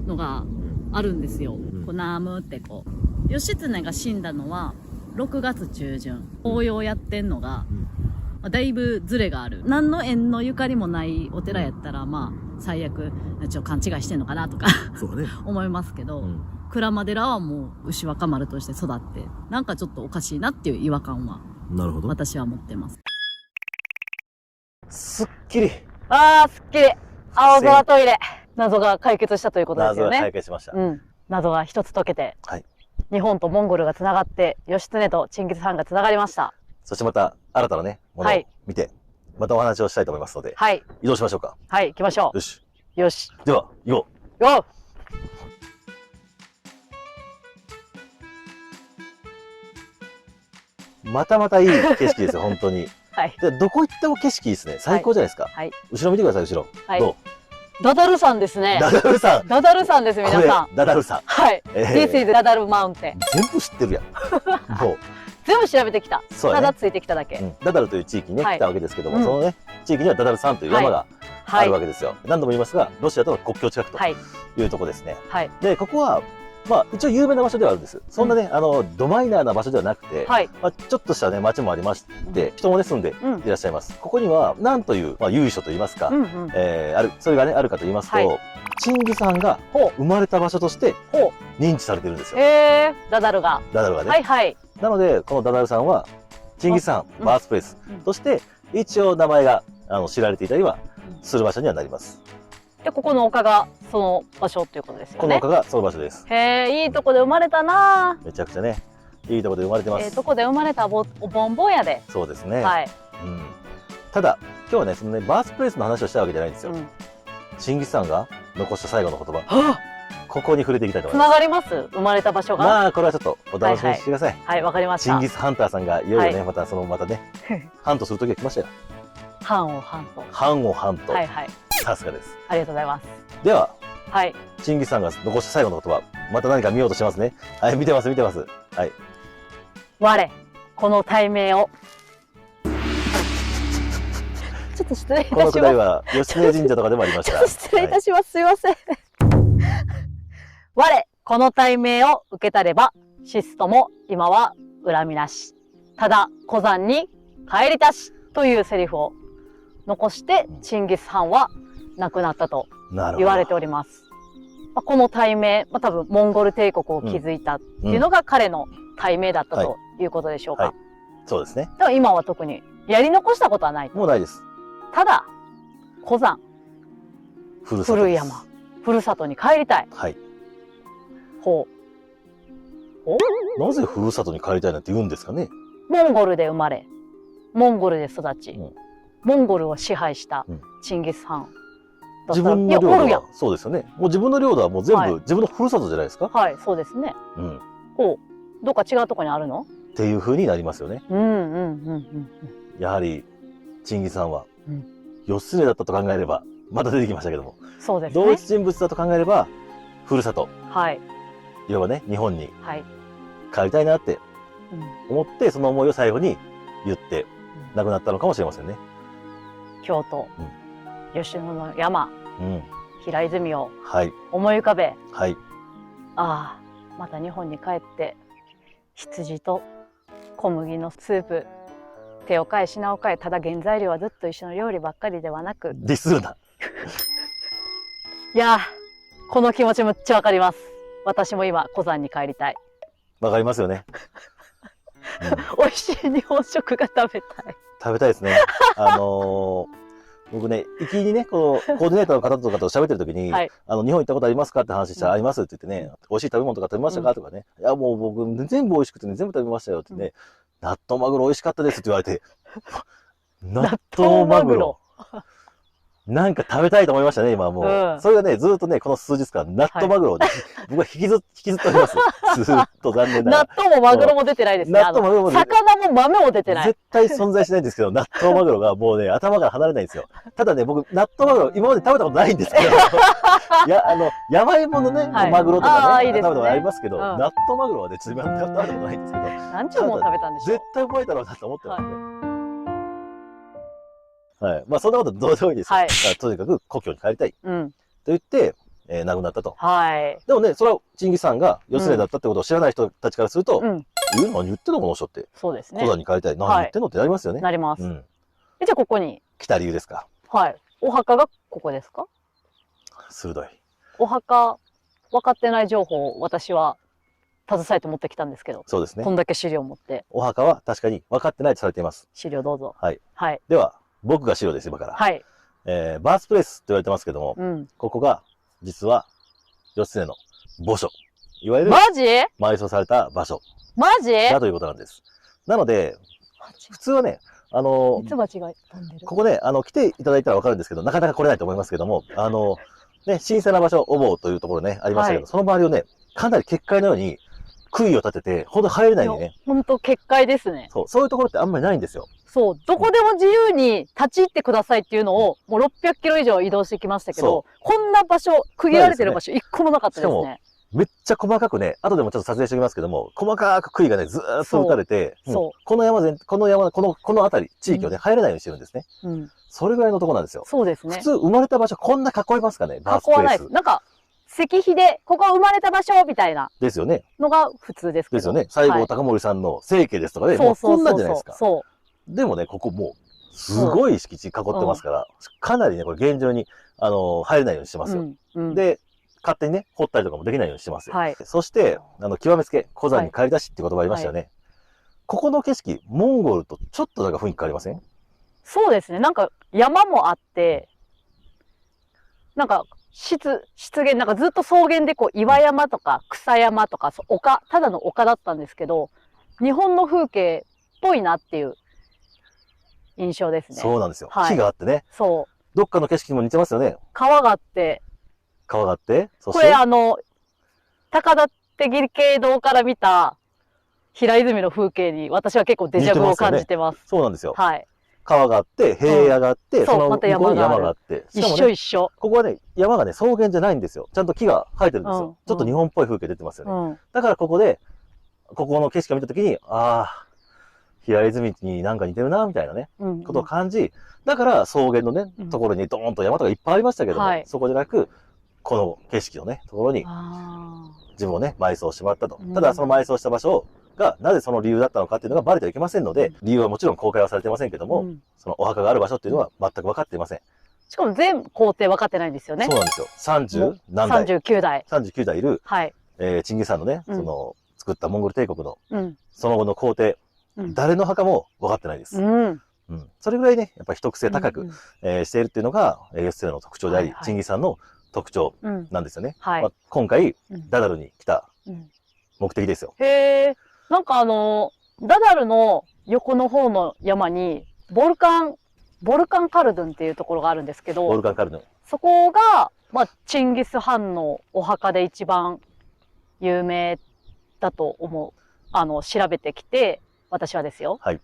のがあるんですよ。こうナームってこう義経が死んだのは6月中旬。法要やってんのが、だいぶズレがある。何の縁のゆかりもないお寺やったら、まあ、最悪、ちょっと勘違いしてんのかなとかそうだね。思いますけど、うん鞍馬寺はもう牛若丸として育って、なんかちょっとおかしいなっていう違和感は、なるほど。私は持ってます。すっきりあー、すっきり。青空トイレ。謎が解決したということです謎がよね。解決しました。うん。謎が一つ解けて、はい。日本とモンゴルがつながって、義経とチンギス・ハンがつながりました。そしてまた新たなね、ものをはい見て、またお話をしたいと思いますので、はい。移動しましょうか。はい、行きましょよし。う。よし。では、行こう。よまたまたいい景色ですよ、本当に。はい。で、どこ行っても景色いいですね。最高じゃないですか。はい。後ろ見てください、後ろ。はいどダダル山ですねう。ダダルさん。ダダル山です、皆これさん。ダダルさん。はい。This is ダダルマウンテン。全部知ってるやん。もう、全部調べてきた。そうやねただついてきただけ。うんダダルという地域にね、はい来たわけですけども、うんそのね、地域にはダダル山という山があはいるわ。けですよ。何度も言いますが、ロシアとの国境近くとはい。いうところですね。はい。で、ここは、まあ、一応有名な場所ではあるんです。そんなね、ドマイナーな場所ではなくて、はい。まあ、ちょっとしたね、町もありまして、人もね、住んでうんいらっしゃいます。ここには、なんという、まあ、由緒と言いますか、うんうん。それがね、あるかと言いますと、はいチンギス・ハンがほ生まれた場所としてう。ほ認知されてるんですう。よ。ダダルが。ダダルがね。はいはい。なので、このダダルさんは、チンギス・ハン、うんバースプレイスうんとして、一応名前が知られていたりはする場所にはなります。で、ここの丘がその場所っていうことですよね。この丘がその場所です。へえ、いいとこで生まれたなめちゃくちゃね、いいところで生まれてまぁ。す。とこで生まれたおボンボンやで。そうですね。はい。うん。ただ、今日はね、そのね、バースプレイスの話をしたわけじゃないんですよ。うん。チンギス・ハンが残した最後の言葉、はここに触れていきたいとつ思います。ながります生まれた場所が。まあ、これはちょっとお楽しみにしてください。はい、わかりましたチンギ。ス・ハンターさんがいよいよね、はいまたね、ハントする時が来ましたよ。半を半と。ハンをハント。はいはい。さすがです。ありがとうございます。では、はい。チンギスさんが残した最後の言葉、また何か見ようとしてますね。はい、見てます、見てます。はい。我、この対面を。ちょっと失礼いたしこのます。くだりは、義経神社とかでもありましちょた。っと失礼いたします。すいません。我、この対面を受けたれば、シスとも今は恨みなし。ただ、古山に帰りたし。というセリフを残して、チンギス・ハンは亡くなったとなるほど。言われております。まあこの対名、多分モンゴル帝国を築いたっていうのが彼の対名だったということでしょうか。はいそうですね。でも今は特にやり残したことはないと。もうないです。ただ、古山、ふるさとです。古い山、ふるさとに帰りたい。はい。ほなぜふるさとに帰りたいなんて言うんですかね。う。モンゴルで生まれ、モンゴルで育ち、うんモンゴルを支配したうんチンギス・ハンだったら。自分の領いや、おるやん土は。そうですよね。もう自分の領土はもう全部、はい自分のふるさとじゃないですか。はい、そうですね。うん。っほう。どっか違うとこにあるの？ていう風になりますよね。うんうんうんうんやはり、チンギスさんはうん、義経だったと考えれば、また出てきましたけども、うん。そうですね。同一人物だと考えれば、ふるさと、はいいわばね、日本にはい。帰りたいなってうん思って、その思いを最後に言って亡くなったのかもしれませんね。京都、吉野の山、うん。平泉をはい。思い浮かべ、はい。ああ、また日本に帰って、羊と小麦のスープ、手を変え品を変え、ただ原材料はずっと一緒の料理ばっかりではなく、ディスるな。いやー、この気持ちむっちゃわかります。私も今、古山に帰りたい。わかりますよね。うん美味しい日本食が食べたい。食べたいですね。僕ね、行きにね、このコーディネーターの方とかと喋ってる時に、はい日本行ったことありますかって話したら、ありますって言ってね、美味しい食べ物とか食べましたかとかね、いや、もう僕、全部美味しくてね、全部食べましたよってね、納豆マグロ美味しかったですって言われて、納豆マグロ。なんか食べたいと思いましたね、今はもう。うんそれがね、ずっとね、この数日間、納豆マグロをね、僕は引きずっております。ずっと残念ながら。納豆もマグロも出てないですね。納豆もマグロも出て魚も豆も出てない。絶対存在しないんですけど、納豆マグロがもうね、頭から離れないんですよ。ただね、僕、納豆マグロ、今まで食べたことないんですけど、いや、山芋のね、はいマグロとかね、いいですね食べたことありますけど、うん納豆マグロはね、ちょっと今食べたことないんですけど、何十も食べたんでしょ絶対うまいだろうなと思ってますね。はい。まあ、そんなことどうでもいいですよ。はいとにかく故郷に帰りたい。とう。うん。言って、亡くなったと。はい。でもね、それはチンギス・ハンが義経だったってことを知らない人たちからすると、うん。何言ってんのこの人って。そうですね古。山に帰りたい。何言ってんのってなりますよね。なります。うん。じゃあここに、来た理由ですか。はい。お墓がここですか？鋭い。お墓、分かってない情報を私は携えて持ってきたんですけど、そうですねこ。んだけ資料を持って、お墓は確かに分かってないとされています。資料どうぞ。はい。はい。では、僕が資料です、今から。はい。バースプレイスって言われてますけども、うん。ここが、実は、義経の墓所。いわゆるマジ埋葬された場所マジだということなんです。なので、普通はね、ミツバチが飛んでる。ここね、来ていただいたらわかるんですけど、なかなか来れないと思いますけども、ね、神聖な場所、お坊というところね、ありましたけど、はいその周りをね、かなり結界のように、杭を立てて、ほんと入れないようにね。ほんと結界ですね。そういうところってあんまりないんですよ。そう。どこでも自由に立ち入ってくださいっていうのを、もう600キロ以上移動してきましたけど、こんな場所、区切られてる場所一個もなかったですね。めっちゃ細かくね、後でもちょっと撮影しておきますけども、細かく杭がね、ずーっと打たれて、そうこの辺り、地域をね、入れないようにしてるんですね。うん。それぐらいのところなんですよ。そうですね普。通、生まれた場所、こんな囲いますかね、バースプレイス囲わないです。。なんか、石碑で、ここは生まれた場所みたいなですよね。のが普通ですけど。ですよね。西郷隆盛さんの生家ですとかね、もうこんなんじゃないですか。そでもね、ここもう、すごい敷地囲ってますから、かなりね、これ厳重に、入れないようにしてまう。すよ。うん。うん。で、勝手にね、掘ったりとかもできないようにしてますよ。はい。そして、極めつけ、古山に帰り出しって言葉ありましたよね。ここの景色、モンゴルとちょっとなんか雰囲気変わりません？そうですね。なんか山もあって、なんか湿原、なんかずっと草原でこう岩山とか草山とか丘、ただの丘だったんですけど、日本の風景っぽいなっていう印象ですね。そうなんですよ。はい木があってね。そう。どっかの景色にも似てますよね。川があって、川があって。そしてこれ高田手切系堂から見た平泉の風景に私は結構デジャブを感じてます。そうなんですよ。はい。川があって、平野があって、その向こうに山があって。一緒一緒。ここはね、山がね、草原じゃないんですよ。ちゃんと木が生えてるんですよ。うんちょっと日本っぽい風景出てますよね。うん。だからここで、ここの景色を見たときに、ああ、平泉になんか似てるな、みたいなね、うん。ことを感じ、だから草原のね、ところにドーンと山とかいっぱいありましたけども、はいそこじゃなく、この景色のね、ところにあ自分をね、埋葬してもらったと。うんただその埋葬した場所が、なぜその理由だったのかっていうのがバレてはいけませんので、理由はもちろん公開はされてませんけどあ。も、そのお墓がある場所っていうのは全く分かっていません。しかも全工程分かってないんですよね。そうなんですよ。30何代、 39代。 39代いる、はい。チンギス・ハンのね、うんその、作ったモンゴル帝国のうん。その後の工程、うん誰の墓も分かってないです。うん。うん。それぐらいね、やっぱり一癖高く、うんしているっていうのが、義経の特徴であり、はいはいチンギス・ハンの特徴うん。なんですよね。はいまあ、今回、うんダダルに来たうん目的ですよ。へえ。なんかダダルの横の方の山に、ボルカンカルドゥンっていうところがあるんですけボルど、カンカルヌン。そこが、まあ、チンギス・ハンのお墓で一番有名だと思う。調べてきて、私はですよ。はい。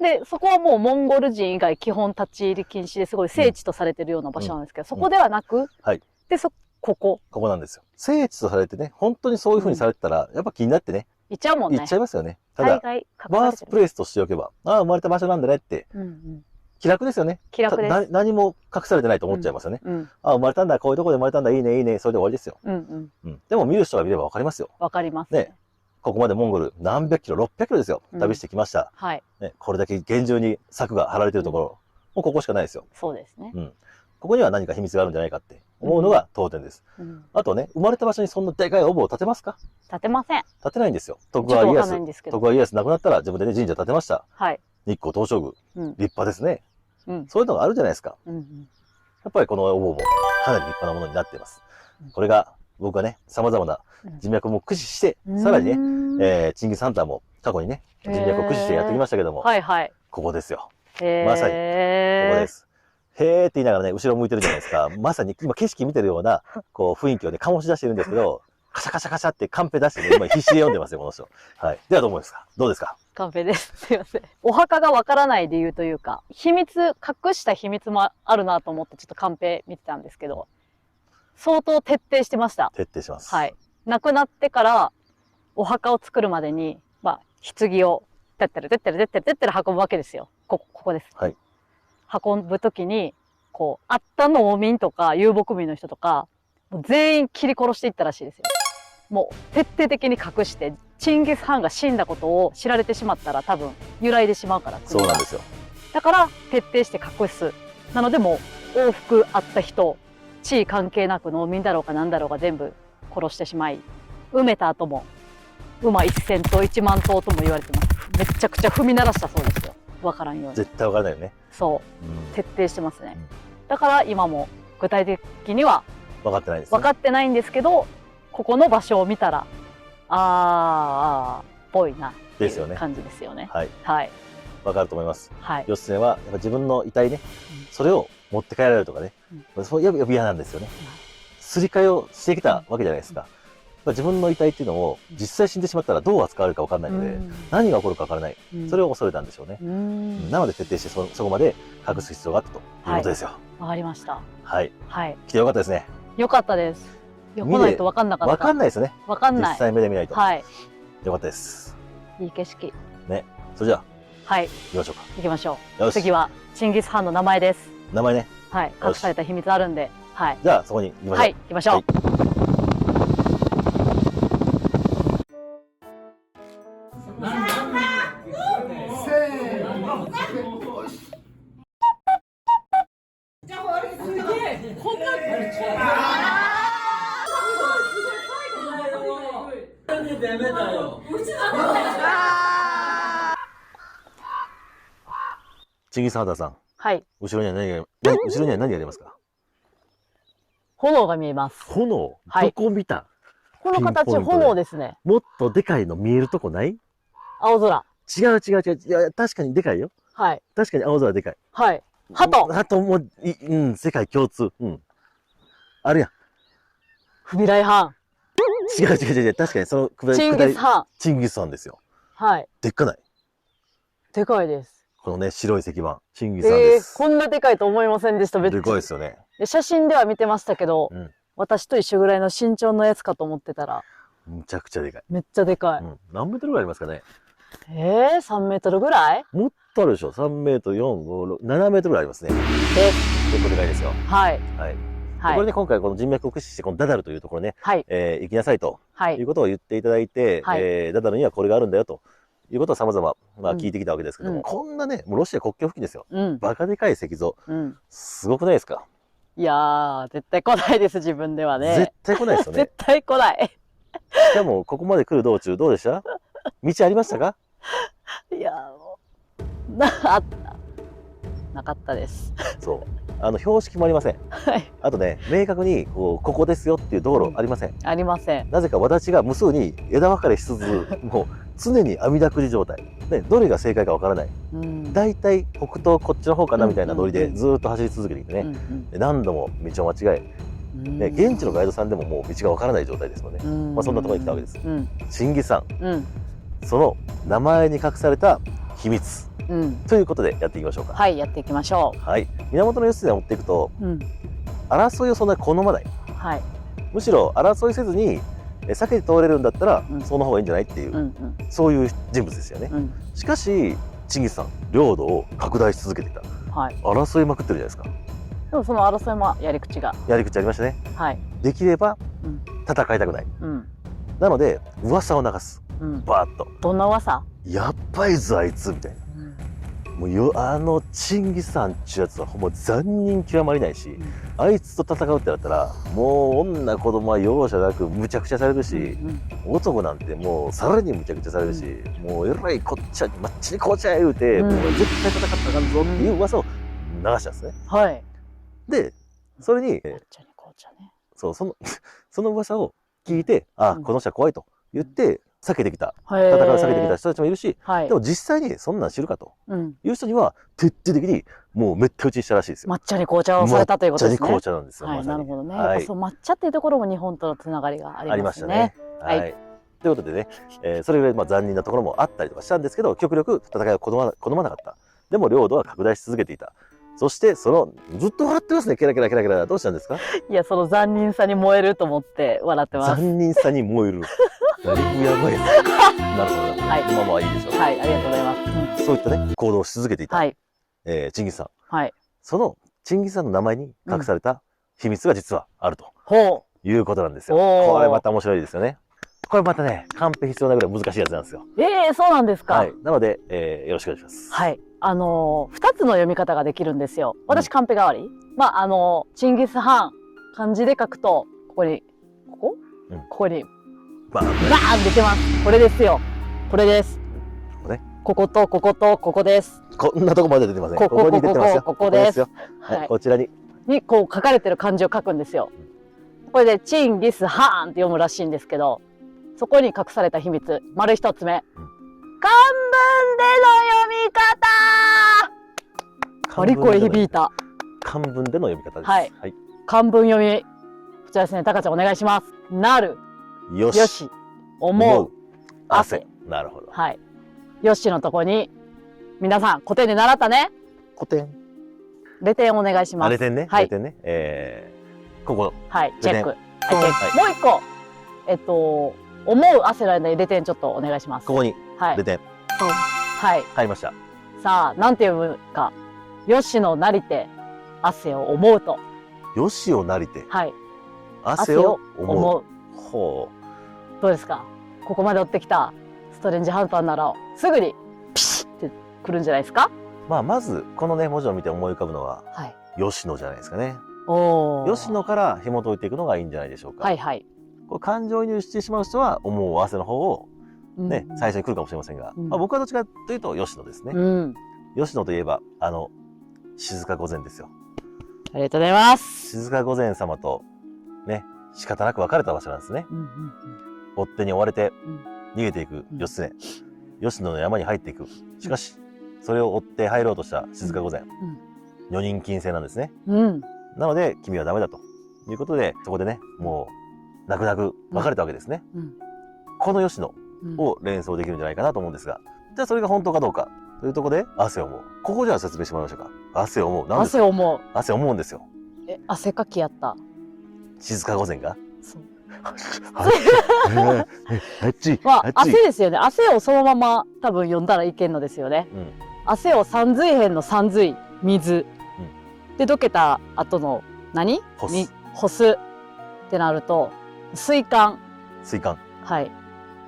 で、そこはもうモンゴル人以外基本立ち入り禁止ですごい聖地とされてるような場所なんですけど、そこではなく、はい。で、ここ、ここなんですよ。聖地とされてね、本当にそういう風にされてたら、やっぱ気になってね、行っちゃうもんね。行っちゃいますよね。ただ、大概隠バーされてる。スプレイスとしておけば、ああ、生まれた場所なんだねって、うんうん。気楽ですよね。気楽です。何も隠されてないと思っちゃいますよね。うん。ああ、生まれたんだ、こういうところで生まれたんだ、いいね、いいね、それで終わりですよ。うんうん。うん。でも見る人が見ればわかりますよ。わかります。ね。ここまでモンゴル何百キロ、600キロですよ。うん旅してきました。はい。ね。これだけ厳重に柵が張られてるところ、もうここしかないですよ。そうですね。うん。ここには何か秘密があるんじゃないかって思うのが当然です。うん。あとね、生まれた場所にそんなでかいお坊を建てますか？立てません。建てないんですよ。徳ちょっとわか川家康。んないんですけど。徳川家康亡くなったら自分でね、神社建てました。はい。日光東照宮。うん。立派ですね。うん。そういうのがあるじゃないですか。うんうん。やっぱりこのお坊もかなり立派なものになっています。これが僕はね、様々な人脈も駆使して、さらにね、チンギス・ハンターも過去にね、人脈を駆使してやってきましたけども、はいはい。ここですよ。へーまさにここです。へーって言いながらね、後ろ向いてるじゃないですか。まさに今景色見てるような、こう雰囲気をね、醸し出してるんですけど、カシャカシャカシャってカンペ出してね、今必死で読んでますよ、この人。はい。ではどう思いますか？どうですか？カンペです。すいません。お墓がわからない理由というか、隠した秘密もあるなと思ってちょっとカンペ見てたんですけど、相当徹底してました。徹底します。はい。亡くなってからお墓を作るまでに、まあ、棺をてってる運ぶわけですよ。ここです。はい。運ぶときに、こう、あった農民とか遊牧民の人とか、もう全員切り殺していったらしいですよ。もう徹底的に隠して、チンギス・ハンが死んだことを知られてしまったら多分揺らいでしまうから。そうなんですよ。だから徹底して隠す。なのでもう往復あった人、地位関係なく農民だろうか何だろうが全部殺してしまい、埋めた後も馬1000頭1万頭とも言われてます。めちゃくちゃ踏み鳴らしたそうですよ。わからんように。絶対わからないよね。そう、うん、徹底してますね。うん、だから今も具体的には分かってないです、ね。分かってないんですけど、ここの場所を見たらっぽいなっていう感じですよね。はい。はい。分かると思います。はい。義経はやっぱ自分の遺体ね、それを持って帰られるとかね、そういう嫌なんですよね。すり替えをしてきたわけじゃないですか。自分の遺体っていうのも実際死んでしまったらどう扱われるか分からないので、何が起こるか分からない、それを恐れたんでしょうね。なので徹底してそこまで隠す必要があったということですよ。わかりました。はい。はい。来てよかったですね。よかったです。来ないと分かんなかった。分かんないですよね。分かんない。実際目で見ないと。はい。よかったです。いい景色。ね。それじゃあ。はい。行きましょうか。行きましょう。次はチンギス・ハンの名前です。名前ね。はい。隠された秘密あるんで。はい。じゃあそこに行きましょう。はい。行きましょう。チンギス・ハンターさん。はい。後ろには何がありますか？炎が見えます。炎？はい。どこ見た？この形、炎ですね。もっとでかいの見えるとこない？青空。違う。いや、確かにでかいよ。はい。確かに青空でかい。はい。鳩も、世界共通。あるやん。フビライハン。違う。確かにそのチンギス・ハン。チンギス・ハンですよ。はい。でっかない？でかいです。このね、白い石板、チンギス・ハンです。こんなでかいと思いませんでした。でかいですよね。写真では見てましたけど、私と一緒ぐらいの身長のやつかと思ってたら、むちゃくちゃでかい。めっちゃでかい。何メートルぐらいありますかね？3メートルぐらい？もっとあるでしょ。3メートル、4、5、6、7メートルぐらいありますね。結構でかいですよ。はい。これね、今回この人脈を駆使して、このダダルというところね、行きなさいということを言っていただいて、ダダルにはこれがあるんだよということを様々聞いてきたわけですけども、こんなね、もうロシア国境付近ですよ。バカでかい石像。すごくないですか？いやー、絶対来ないです、自分ではね。絶対来ないですよね。絶対来ない。しかも、ここまで来る道中、どうでした？道ありましたか？いやー、なかったです。そう。標識もありません。あとね、明確にここですよっていう道路ありません。ありません。なぜか私が無数に枝分かれしつつ、もう常に網だくじ状態。で、どれが正解かわからない。大体北東こっちの方かなみたいなノリでずっと走り続けていてね。何度も道を間違え。現地のガイドさんでももう道がわからない状態ですので、そんなところに来たわけです。チンギス・ハン。その名前に隠された秘密。ということでやっていきましょうか。はい、やっていきましょう。はい。源義経を持っていくと、争いをそんなに好まない。はい。むしろ争いせずに避けて通れるんだったら、その方がいいんじゃないっていう、そういう人物ですよね。しかしチンギスさん、領土を拡大し続けていた。争いまくってるじゃないですか。でもその争いもやり口ありましたね。はい。できれば戦いたくない。なので噂を流す。バーッと。どんな噂？やっばいぞあいつみたいな。もうチンギス・ハンっちゅうやつはもう残忍極まりないし、あいつと戦うってなったらもう女子供は容赦なくむちゃくちゃされるし、男なんてもうさらにむちゃくちゃされるし、もうえらいこっちゃマッチにこうちゃ言うて、もう絶対戦ったらあかんぞっていう噂を流したんですね。はい。でそれにそうその噂を聞いて、この人は怖いと言って避けてきた、戦いを避けてきた人たちもいるし、でも実際にそんなん知るかという人には徹底的にもうめった打ちにしたらしいですよ。抹茶に紅茶をされたということですね。抹茶に紅茶なんですよ。なるほどね。やっぱそう抹茶っていうところも日本とのつながりがありますね。はい。ということでね、それぐらい残忍なところもあったりとかしたんですけど、極力戦いを好まなかった。でも領土は拡大し続けていた。そしてずっと笑ってますね。ケラケラケラケラ。どうしたんですか？いや、その残忍さに燃えると思って笑ってます。残忍さに燃える。だいぶやばいです。なるほど。はい。今はいいでしょう。はい、ありがとうございます。そういったね、行動をし続けていた。チンギスさん。はい。そのチンギスさんの名前に隠された秘密が実はあるということなんですよ。おーこれまた面白いですよね。これまたね、カンペ必要なぐらい難しいやつなんですよ。そうなんですか。はい。なので、よろしくお願いします。はい。2つの読み方ができるんですよ。私、カンペ代わり。チンギス・ハン、漢字で書くと、ここに、ここに、バーン。バーン出てます。これですよ。これです。ここね。ここと、ここと、ここです。こんなとこまで出てません。ここに出てますよ。ここですよ。はいはい。こちらに。こう書かれてる漢字を書くんですよ。これで、チンギス・ハンって読むらしいんですけど、そこに隠された秘密、丸一つ目。漢文での読み方。バリ声響いた。漢文での読み方です。はい漢文読み。こちらですね、タカちゃんお願いします。なる、よし。よし、思う、汗。なるほど。はい。よしのとこに、皆さん、古典で習ったね。古典。レ点お願いします。レ点ね。はいレ点ね。ここ。はい、チェック。はい、チェはいック。もう一個、思う汗の間にレ点ちょっとお願いします。ここに、はいレ。点。はい。入りました。さあ、なんて読むか。よしのなりて、汗を思うと。よしをなりて、はい。汗を思う。思う。ほどうですか？ここまで追ってきたストレンジハンターなら、すぐにピシッってくるんじゃないですか？う。まず、このね、文字を見て思い浮かぶのは、はい。吉野じゃないですかね。おー。吉野から紐解いていくのがいいんじゃないでしょうか。はいはい。これ感情移入してしまう人は、思う汗の方をね、うん最初に来るかもしれませんが、うん僕はどっちかというと吉野ですね。うん。吉野といえば、静御前ですよ。ありがとうございます。静御前様と、ね、仕方なく別れた場所なんですね。うんうん追っ手に追われてうん逃げていくうん義経、吉野の山に入っていく。しかしそれを追って入ろうとした静御前、女人禁制なんですね。うん。うん。なので君はダメだということで、そこでね、もう泣く泣く別れたわけですね。うんこの吉野うんを連想できるんじゃないかなと思うんですが、じゃあそれが本当かどうかというところで、汗を思う。ここじゃあ説明してもらいましょうか。汗を思う。何ですか？汗を思う。汗を思うんですよ。汗かきやった。静御前が。そう。あっち。汗ですよね。汗をそのまま多分読んだらいけんのですよね。うん。汗を三髄辺の三髄、水。で、どけた後の何？干すに干すってなると、水管。水管。はい。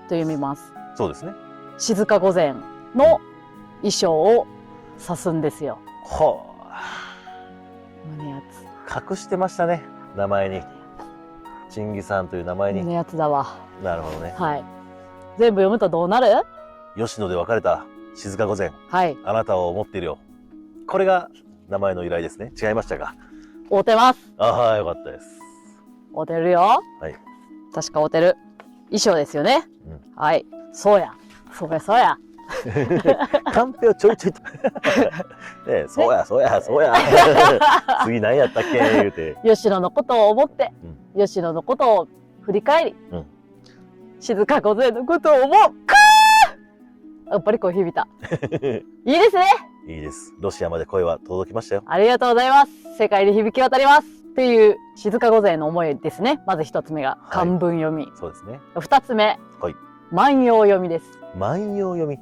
と読みます。そうですね。静御前の衣装を指すんですよ。ほ胸やう。隠してましたね。名前に。チンギさんという名前つ。に。胸やつだわ。なるほどね。はい。全部読むとどうなる？吉野で別れた静御前。はい。あなたを思っているよ。これが名前の由来ですね。違いましたか？合うてます。ああ、よかったです。合うてるよ。はい。確か合うてる。衣装ですよね。うんはい。そうや。そうや、そうや。カンペをちょいちょいと。ね、そうや、そうや、そうや。次何やったっけ言うて。吉野のことを思って、吉野のことを振り返り、うん静御前のことを思う。やっぱり声響いた。いいですね。いいです。ロシアまで声は届きましたよ。ありがとうございます。世界に響き渡ります。っていう静御前の思いですね。まず一つ目が漢文読み。そうですね。二つ目、はい。万葉読みです。万葉読み。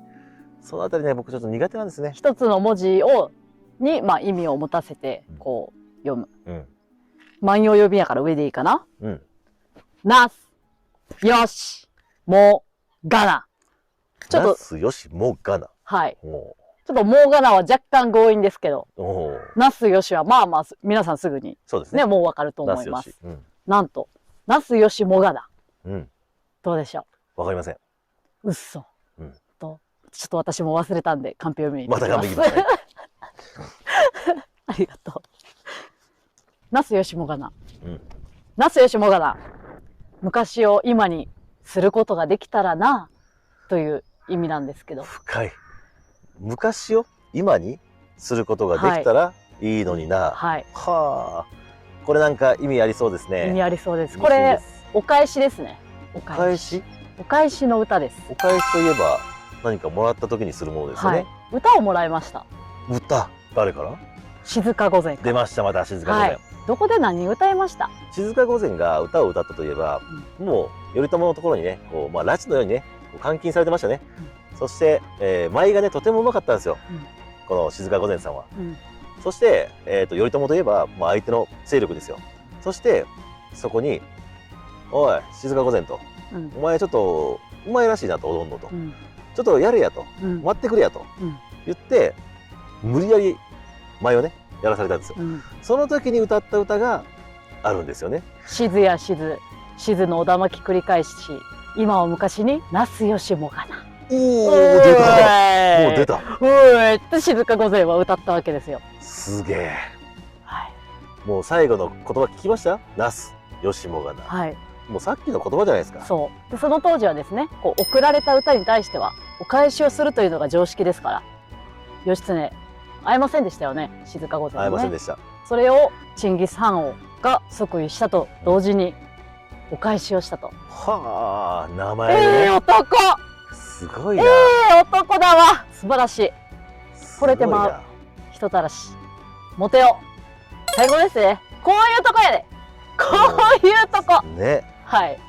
そのあたりね、僕ちょっと苦手なんですね。一つの文字に、意味を持たせて、こう、読む。うん。万葉読みやから上でいいかな。うん。なす、よし、も、がな。ちょっと、なすよしもがな。はい。おちょっともうがなは若干強引ですけど、おお。なすよしはまあまあ、皆さんすぐにそうですね。ね、もうわかると思いますなすよし。。うん。なんと、なすよしもがな。うん。どうでしょわかりません。う。うっそ。うんと、ちょっと私も忘れたんで、カンペ読みに行まってきます。た完璧ですね。ありがとう。なすよしもがな。うん。なすよしもがな。昔を今にすることができたらな、という意味なんですけど。深い。昔を今にすることができたらいいのにな。はい。はあ。これなんか意味ありそうですね。意味ありそうです。いいこれで、すお返しですね。おお返し。お返しの歌です。お返しといえば何かもらった時にするものですよはいね。。歌をもらいました。歌。誰から？静御前から。出ましたまた静御前。はいどこで何歌いました？静御前が歌を歌ったといえば、もう頼朝のところにね、こう拉致のようにね、こう監禁されてましたね。そして、舞がねとてもうまかったんですよ。うんこの静御前さんは。うんそして、頼朝といえば、相手の勢力ですよ。そしてそこにおい静御前と、うんお前ちょっとうまいらしいなと踊んのと、うんちょっとやれやと、うん待ってくれやとうん言って無理やり舞をねやらされたんですよ。うんその時に歌った歌があるんですよね。しずやしずしずのおだまき繰り返し今は昔に那須よしもがなおお出た、もう出た。うーいって静御前は歌ったわけですよ。すげえ。はいもう最後の言葉聞きました？那須よしもがな。はいもうさっきの言葉じゃないですか。そうでその当時はですねこう送られた歌に対してはお返しをするというのが常識ですから義経会えませんでしたよね静御前会えませんね。でした。それをチンギス・ハン王が即位したと同時にお返しをしたと。はあ、名前でね。男すごいな。男だわ素晴らしい惚れてまうすごいな。人たらしモテよ最高ですねこういうとこやでこういうとこね。はい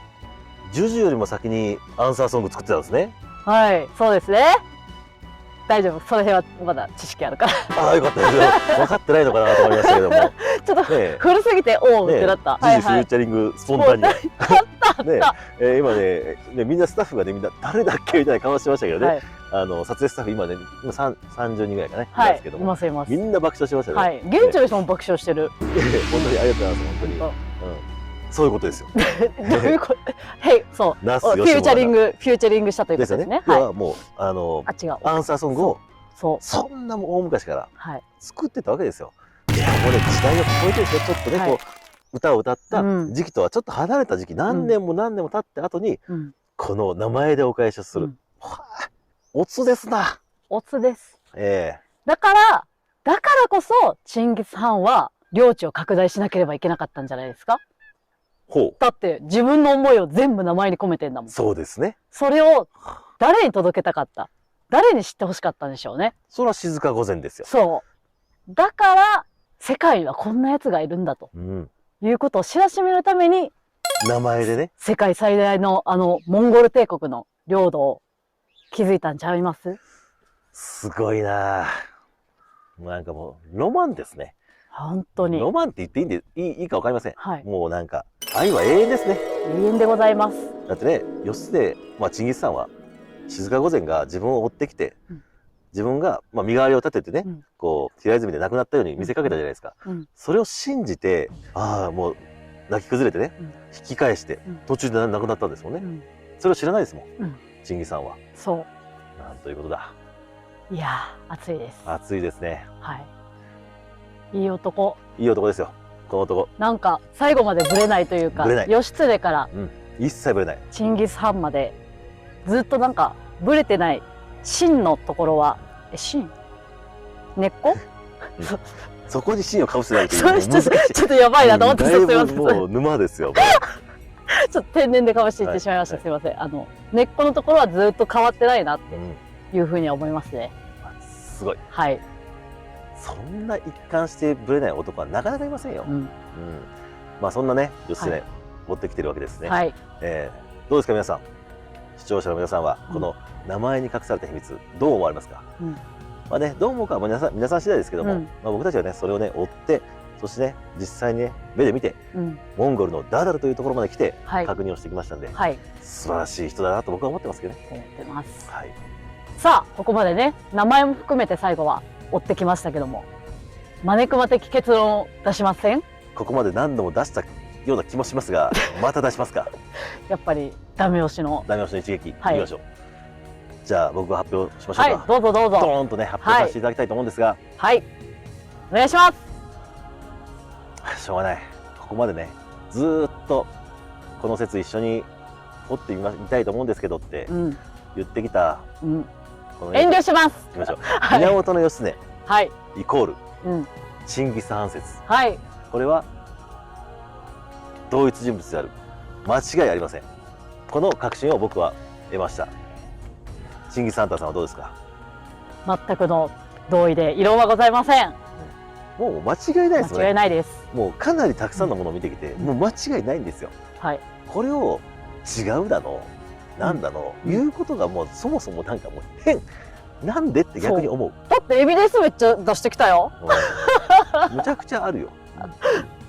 ジュジュよりも先にアンサーソング作ってたんですね。はいそうですね大丈夫その辺はまだ知識あるからああ、よかったです。分かってないのかなと思いましたけども。ねちょっとえ。古すぎておおってなった、ジュジュフューチャリングスポンタニア。あったね今ね、みんなスタッフがね、みんな誰だっけみたいな顔してましたけどね。はい、撮影スタッフ今ね、今30人ぐらいかね、いはいますけども。いますいますみんな爆笑してましたね。はい現地の人も爆笑してる、本当にありがとうございます。本当に。うん。そういうことですよ。どういうことはいそう那須フューチャリングしたということですね。要はい。はもうあ違う。アンサーソングをそう。そんなもう大昔からはい。作ってたわけですよ。いやもうね時代を超えてですね、ちょっとね、はいこう歌を歌ったうん時期とはちょっと離れた時期、何年も何年も経って後にうん。この名前でお返しをする。うんはあ、おつですな。オツです。えだからこそチンギス・ハンは領地を拡大しなければいけなかったんじゃないですか。ほだって自分の思いを全部名前に込めてんだもう、ん。そうですね。それを誰に届けたかった。誰に知ってほしかったんでしょうね。それは静御前ですよ。そう。だから世界にはこんなやつがいるんだとうん。いうことを知らしめるために名前でね。世界最大のモンゴル帝国の領土を築いたんちゃいます？すごいな。なんかもうロマンですね。本当に。ロマンって言っていいんでいいかわかりません。はい。もうなんか愛は永遠ですね。永遠でございます。だってね、義経、チンギス・ハンは静御前が自分を追ってきて、うん自分が、身代わりを立ててね、うんこう平泉で亡くなったように見せかけたじゃないですか。うんそれを信じて、もう泣き崩れてね、うん引き返して、うん途中で亡くなったんですもんね。うんそれを知らないですもん、うんチンギス・ハンは。そなんということだ。う。いやー熱いです。熱いですね。はい。いい男。いい男ですよ、この男。なんか最後までブレないというか、ブレない義経から一切ぶれない。チンギス・ハンまでずっとなんかブレてない芯のところは芯根っこそこに芯をかぶせないというそれちょっとやばいなと思ってすいません。ちょもう沼ですよ。もうっと天然でかわしていってしまいました、はいすいません。根っこのところはずっと変わってないなっうんていうふうには思いますね。すごい。はい。そんな一貫してぶれない男はなかなかいませんよ。うんそんなね、義経、はい持ってきてるわけですね。はい。どうですか皆さん、視聴者の皆さんはうんこの名前に隠された秘密どう思われますか？うんどう思うかは皆さん次第ですけども、うん僕たちはねそれをね追って、そしてね実際にね目で見てうん。モンゴルのダーダルというところまで来てはい。確認をしてきましたんで、はい。素晴らしい人だなと僕は思ってますけどね。思ってます。はい。さあここまでね名前も含めて最後は追ってきましたけども、招くま的結論を出しません？ここまで何度も出したような気もしますが、また出しますか。やっぱりダメ押しの。ダメ押しの一撃いきはいましょう。じゃあ僕が発表しましょうか。はい、どうぞどうドぞ。ーンとね発表させていただきたいと思うんですが、はい。お願いします。しょうがない。ここまでねずーっとこの説一緒に掘ってみたいと思うんですけどってうん。言ってきたうん。この遠慮します。いきましょう。はい。源義経はい。イコールうん。チンギス・ハン説。はい。これは同一人物である。間違いありません。この確信を僕は得ました。チンギス・ハンターさんはどうですか？全くの同意で異論はございません。もう間違いないですよね。間違いないです。もうかなりたくさんのものを見てきて、もう間違いないんですよ。はい。これを違うだの、なんだの、うんいうことがもうそもそもなんかもう変。なんでって逆に思う。だってエビデンスめっちゃ出してきたよ。うんむちゃくちゃあるよ。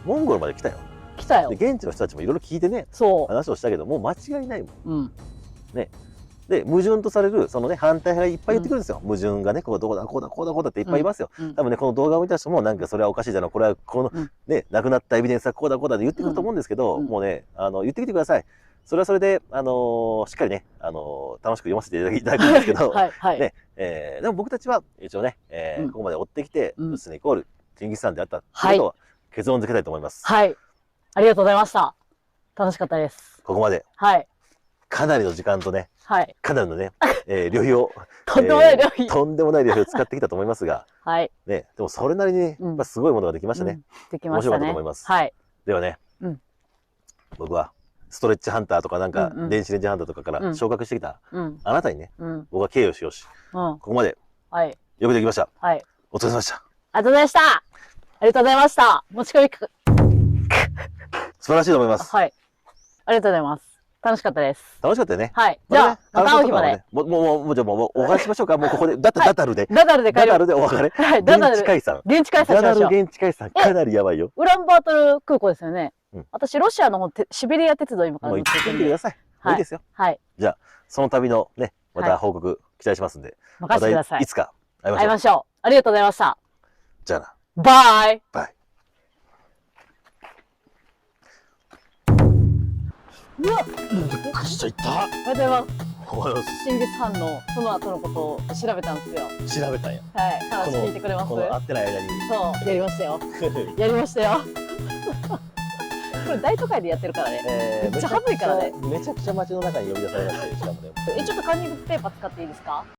モンゴルまで来たよ。来したよ。で現地の人たちもいろいろ聞いてねそ話をしたけどもう間違いないもん。う。うん。で矛盾とされるそのね反対派がいっぱい言ってくるんですよ。矛盾がねこうどこだこうだこうだこうだっていっぱいいますよ。うん多分ねこの動画を見た人もなんかそれはおかしいじゃないこれはこのうんね亡くなったエビデンスはこうだこうだって言ってくると思うんですけど、うんもうね言ってきてください。それはそれでしっかりね楽しく読ませていただくんですけど、はいはい。ねでも僕たちは一応ね、うんここまで追ってきて、うんルスネイコールジンギスカンであったっていうことを結論付けたいと思います。はい。ありがとうございました。楽しかったです。ここまではい。かなりの時間とねはい。かなりのね、旅費をとんでもない料理。とんでもない旅費を使ってきたと思いますが、はい。ね、でもそれなりにね、うんやっぱすごいものができましたね。うんできましたね。面白かったと思いますはい。ではね、うん僕はストレッチハンターとかなんか、うんうん電子レンジハンターとかからうん昇格してきたうん。あなたにね、うん。僕は敬意をしようし、うん。ここまではい。よくできました。はい。お疲れ様でした。ありがとうございました。ありがとうございました。持ち込みか、素晴らしいと思います。はい。ありがとうございます。楽しかったです。楽しかったよね。はい。じゃあ、また会う日まで。じゃあもうお別れしましょうか。もうここで、ダタルで。ダダルで帰ダタる。ルでお別れ。はい。ダダル現地。解散。現地解散ダタしましょう。ル現地解散かなりやばいよ。ウランバートル空港ですよね。うん私、ロシアの方、シベリア鉄道今からもう行って乗っていくんで。きてください。もういいですよ。はい。その旅のね、また報告期待しますんで。任せてください。いつか会いましょう。会いましょう。ありがとうございました。じゃあな。バイ。バイ。うわ、びっくりした、いった。おはようございます。おはようございチンギス・ハンのその後のことを調べたんですよ。ます。調べたんや。はい。話聞いてくれます。この会ってない間に。そう、やりましたよ。やりましたよ。これ大都会でやってるからね。めっちゃ恥ずいからね。めちゃくちゃ街の中に呼び出されまして、しかもね。ちょっとカンニングペーパー使っていいですか？